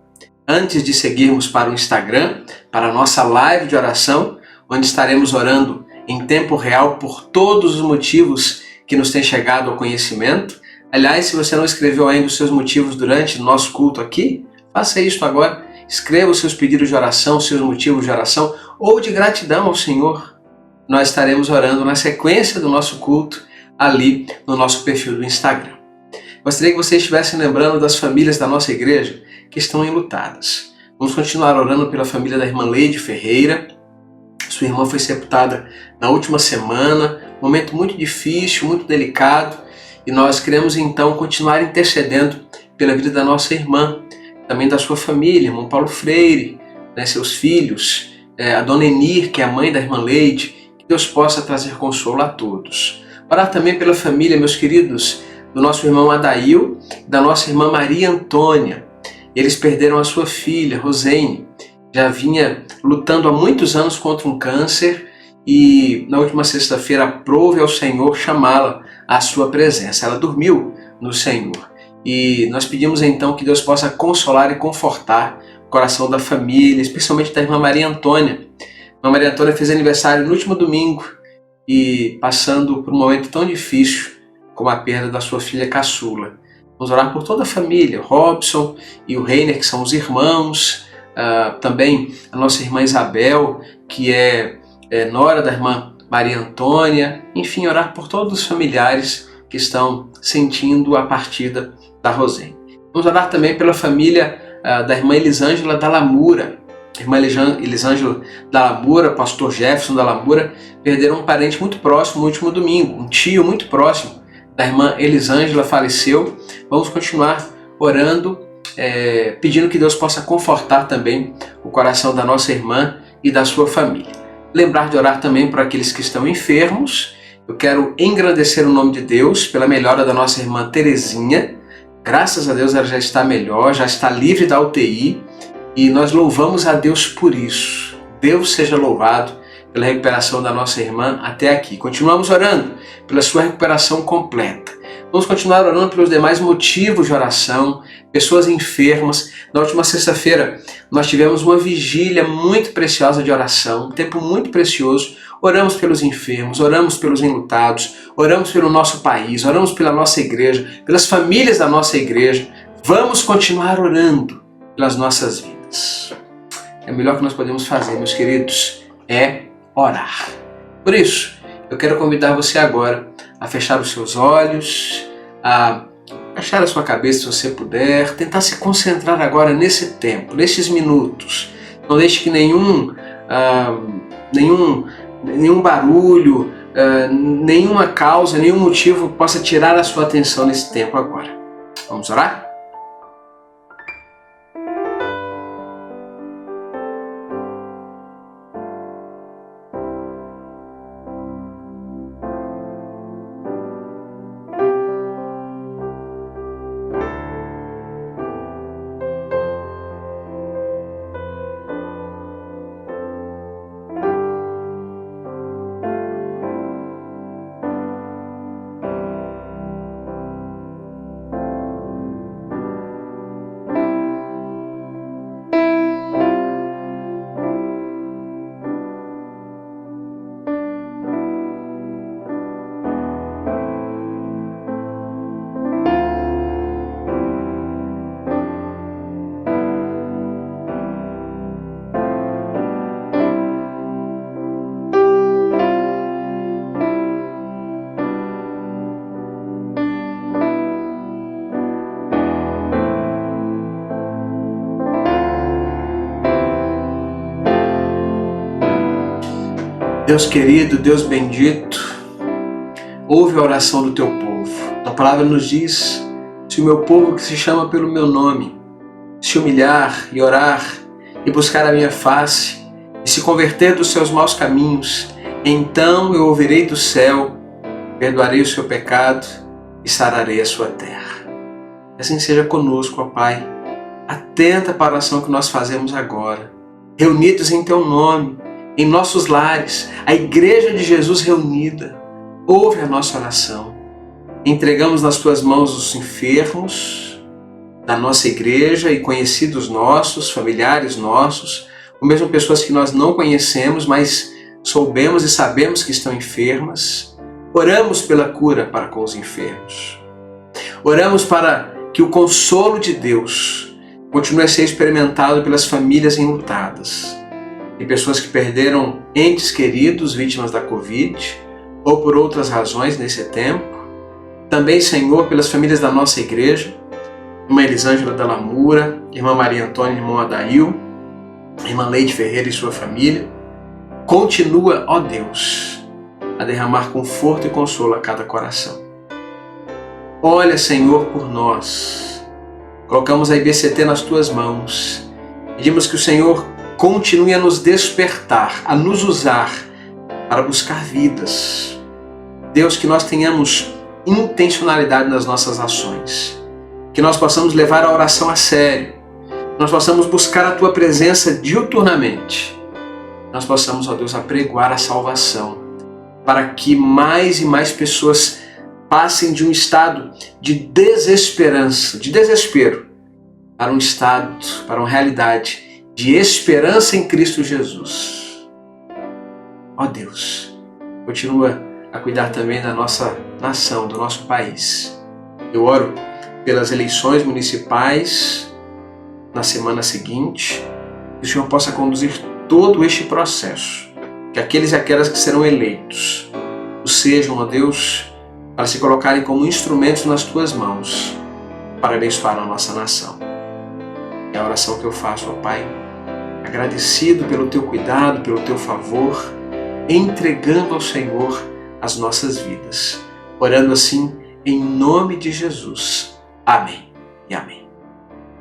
Antes de seguirmos para o Instagram, para a nossa live de oração, onde estaremos orando em tempo real por todos os motivos que nos têm chegado ao conhecimento. Aliás, se você não escreveu ainda os seus motivos durante o nosso culto aqui, faça isso agora. Escreva os seus pedidos de oração, os seus motivos de oração ou de gratidão ao Senhor. Nós estaremos orando na sequência do nosso culto ali no nosso perfil do Instagram. Gostaria que vocês estivessem lembrando das famílias da nossa igreja que estão enlutadas. Vamos continuar orando pela família da irmã Leide Ferreira. Sua irmã foi sepultada na última semana, um momento muito difícil, muito delicado, e nós queremos então continuar intercedendo pela vida da nossa irmã, também da sua família, irmão Paulo Freire, seus filhos, a dona Enir, que é a mãe da irmã Leide, que Deus possa trazer consolo a todos. Orar também pela família, meus queridos, do nosso irmão Adail, da nossa irmã Maria Antônia. Eles perderam a sua filha, Rosene, já vinha lutando há muitos anos contra um câncer e na última sexta-feira aprove ao Senhor chamá-la à sua presença. Ela dormiu no Senhor e nós pedimos então que Deus possa consolar e confortar o coração da família, especialmente da irmã Maria Antônia. A irmã Maria Antônia fez aniversário no último domingo e passando por um momento tão difícil como a perda da sua filha caçula. Vamos orar por toda a família, o Robson e o Reiner, que são os irmãos, também a nossa irmã Isabel, que é nora da irmã Maria Antônia, enfim, orar por todos os familiares que estão sentindo a partida da Rosene. Vamos orar também pela família da irmã Elisângela Dalamura. A irmã Elisângela Dalamura, pastor Jefferson Dalamura, perderam um parente muito próximo no último domingo, um tio muito próximo da irmã Elisângela faleceu. Vamos continuar orando, pedindo que Deus possa confortar também o coração da nossa irmã e da sua família. Lembrar de orar também por aqueles que estão enfermos. Eu quero engrandecer o nome de Deus pela melhora da nossa irmã Terezinha. Graças a Deus ela já está melhor, já está livre da UTI e nós louvamos a Deus por isso. Deus seja louvado pela recuperação da nossa irmã até aqui. Continuamos orando pela sua recuperação completa. Vamos continuar orando pelos demais motivos de oração, pessoas enfermas. Na última sexta-feira nós tivemos uma vigília muito preciosa de oração, um tempo muito precioso. Oramos pelos enfermos, oramos pelos enlutados, oramos pelo nosso país, oramos pela nossa igreja, pelas famílias da nossa igreja. Vamos continuar orando pelas nossas vidas. É o melhor que nós podemos fazer, meus queridos, é orar. Por isso, eu quero convidar você agora a fechar os seus olhos, a baixar a sua cabeça se você puder, tentar se concentrar agora nesse tempo, nesses minutos. Não deixe que nenhum barulho, nenhuma causa, nenhum motivo possa tirar a sua atenção nesse tempo agora. Vamos orar? Deus querido, Deus bendito, ouve a oração do teu povo. A palavra nos diz: se o meu povo que se chama pelo meu nome se humilhar e orar e buscar a minha face e se converter dos seus maus caminhos, então eu ouvirei do céu, perdoarei o seu pecado e sararei a sua terra. Assim seja conosco, ó Pai. Atenta para a oração que nós fazemos agora, reunidos em teu nome, em nossos lares, a Igreja de Jesus reunida. ouve a nossa oração. Entregamos nas tuas mãos os enfermos da nossa igreja e conhecidos nossos, familiares nossos, ou mesmo pessoas que nós não conhecemos, mas soubemos e sabemos que estão enfermas. Oramos pela cura para com os enfermos. Oramos para que o consolo de Deus continue a ser experimentado pelas famílias enlutadas. Tem pessoas que perderam entes queridos vítimas da Covid ou por outras razões nesse tempo. Também, Senhor, pelas famílias da nossa igreja, irmã Elisângela da Lamura, irmã Maria Antônia, irmão Adail, irmã Leide Ferreira e sua família. Continua, ó Deus, a derramar conforto e consolo a cada coração. Olha, Senhor, por nós. Colocamos a IBCT nas tuas mãos. Pedimos que o Senhor continue a nos despertar, a nos usar para buscar vidas. Deus, que nós tenhamos intencionalidade nas nossas ações. Que nós possamos levar a oração a sério. Que nós possamos buscar a tua presença diuturnamente. Que nós possamos, ó Deus, apregoar a salvação. Para que mais e mais pessoas passem de um estado de desesperança, de desespero, para um estado, para uma realidade de esperança em Cristo Jesus. Ó Deus, continua a cuidar também da nossa nação, do nosso país. Eu oro pelas eleições municipais na semana seguinte, que o Senhor possa conduzir todo este processo, que aqueles e aquelas que serão eleitos o sejam, ó Deus, para se colocarem como instrumentos nas tuas mãos para abençoar a nossa nação. É a oração que eu faço, ó Pai, agradecido pelo teu cuidado, pelo teu favor, entregando ao Senhor as nossas vidas. Orando assim, em nome de Jesus. Amém e amém.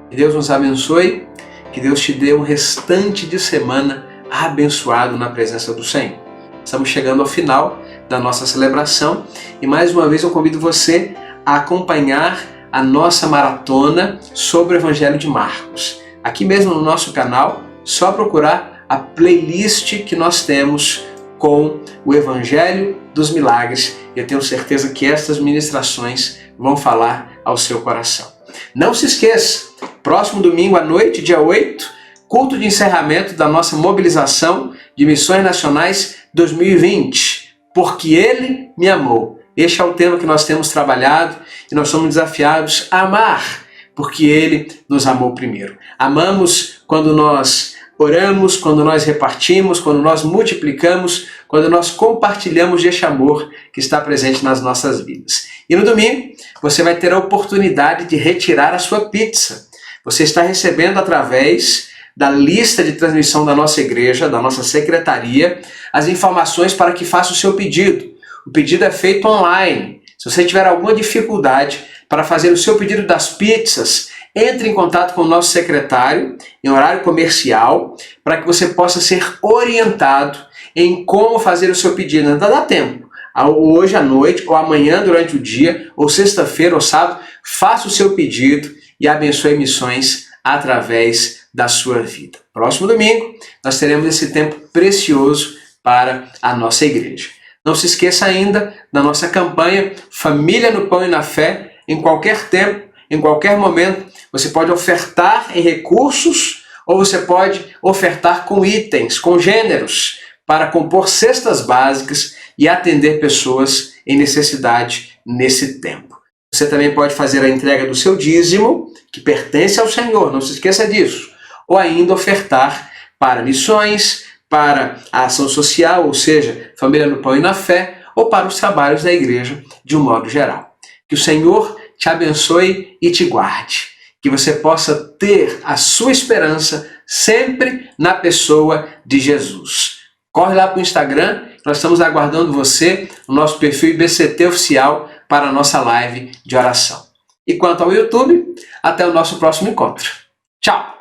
Que Deus nos abençoe, que Deus te dê um restante de semana abençoado na presença do Senhor. Estamos chegando ao final da nossa celebração e mais uma vez eu convido você a acompanhar a nossa maratona sobre o Evangelho de Marcos. Aqui mesmo no nosso canal, só procurar a playlist que nós temos com o Evangelho dos Milagres. Eu tenho certeza que estas ministrações vão falar ao seu coração. Não se esqueça, próximo domingo à noite, dia 8, culto de encerramento da nossa mobilização de Missões Nacionais 2020. Porque Ele me amou. Este é o tema que nós temos trabalhado e nós somos desafiados a amar, porque Ele nos amou primeiro. Amamos quando nós oramos, quando nós repartimos, quando nós multiplicamos, quando nós compartilhamos deste amor que está presente nas nossas vidas. E no domingo, você vai ter a oportunidade de retirar a sua pizza. Você está recebendo através da lista de transmissão da nossa igreja, da nossa secretaria, as informações para que faça o seu pedido. O pedido é feito online. Se você tiver alguma dificuldade para fazer o seu pedido das pizzas, entre em contato com o nosso secretário em horário comercial para que você possa ser orientado em como fazer o seu pedido. Ainda dá tempo. Hoje à noite, ou amanhã durante o dia, ou sexta-feira ou sábado, faça o seu pedido e abençoe missões através da sua vida. Próximo domingo, nós teremos esse tempo precioso para a nossa igreja. Não se esqueça ainda da nossa campanha Família no Pão e na Fé. Em qualquer tempo, em qualquer momento, você pode ofertar em recursos ou você pode ofertar com itens, com gêneros, para compor cestas básicas e atender pessoas em necessidade nesse tempo. Você também pode fazer a entrega do seu dízimo, que pertence ao Senhor, não se esqueça disso. Ou ainda ofertar para missões, para a ação social, ou seja, Família no Pão e na Fé, ou para os trabalhos da igreja de um modo geral. Que o Senhor te abençoe e te guarde. Que você possa ter a sua esperança sempre na pessoa de Jesus. Corre lá para o Instagram, nós estamos aguardando você no nosso perfil IBCT Oficial para a nossa live de oração. E quanto ao YouTube, até o nosso próximo encontro. Tchau!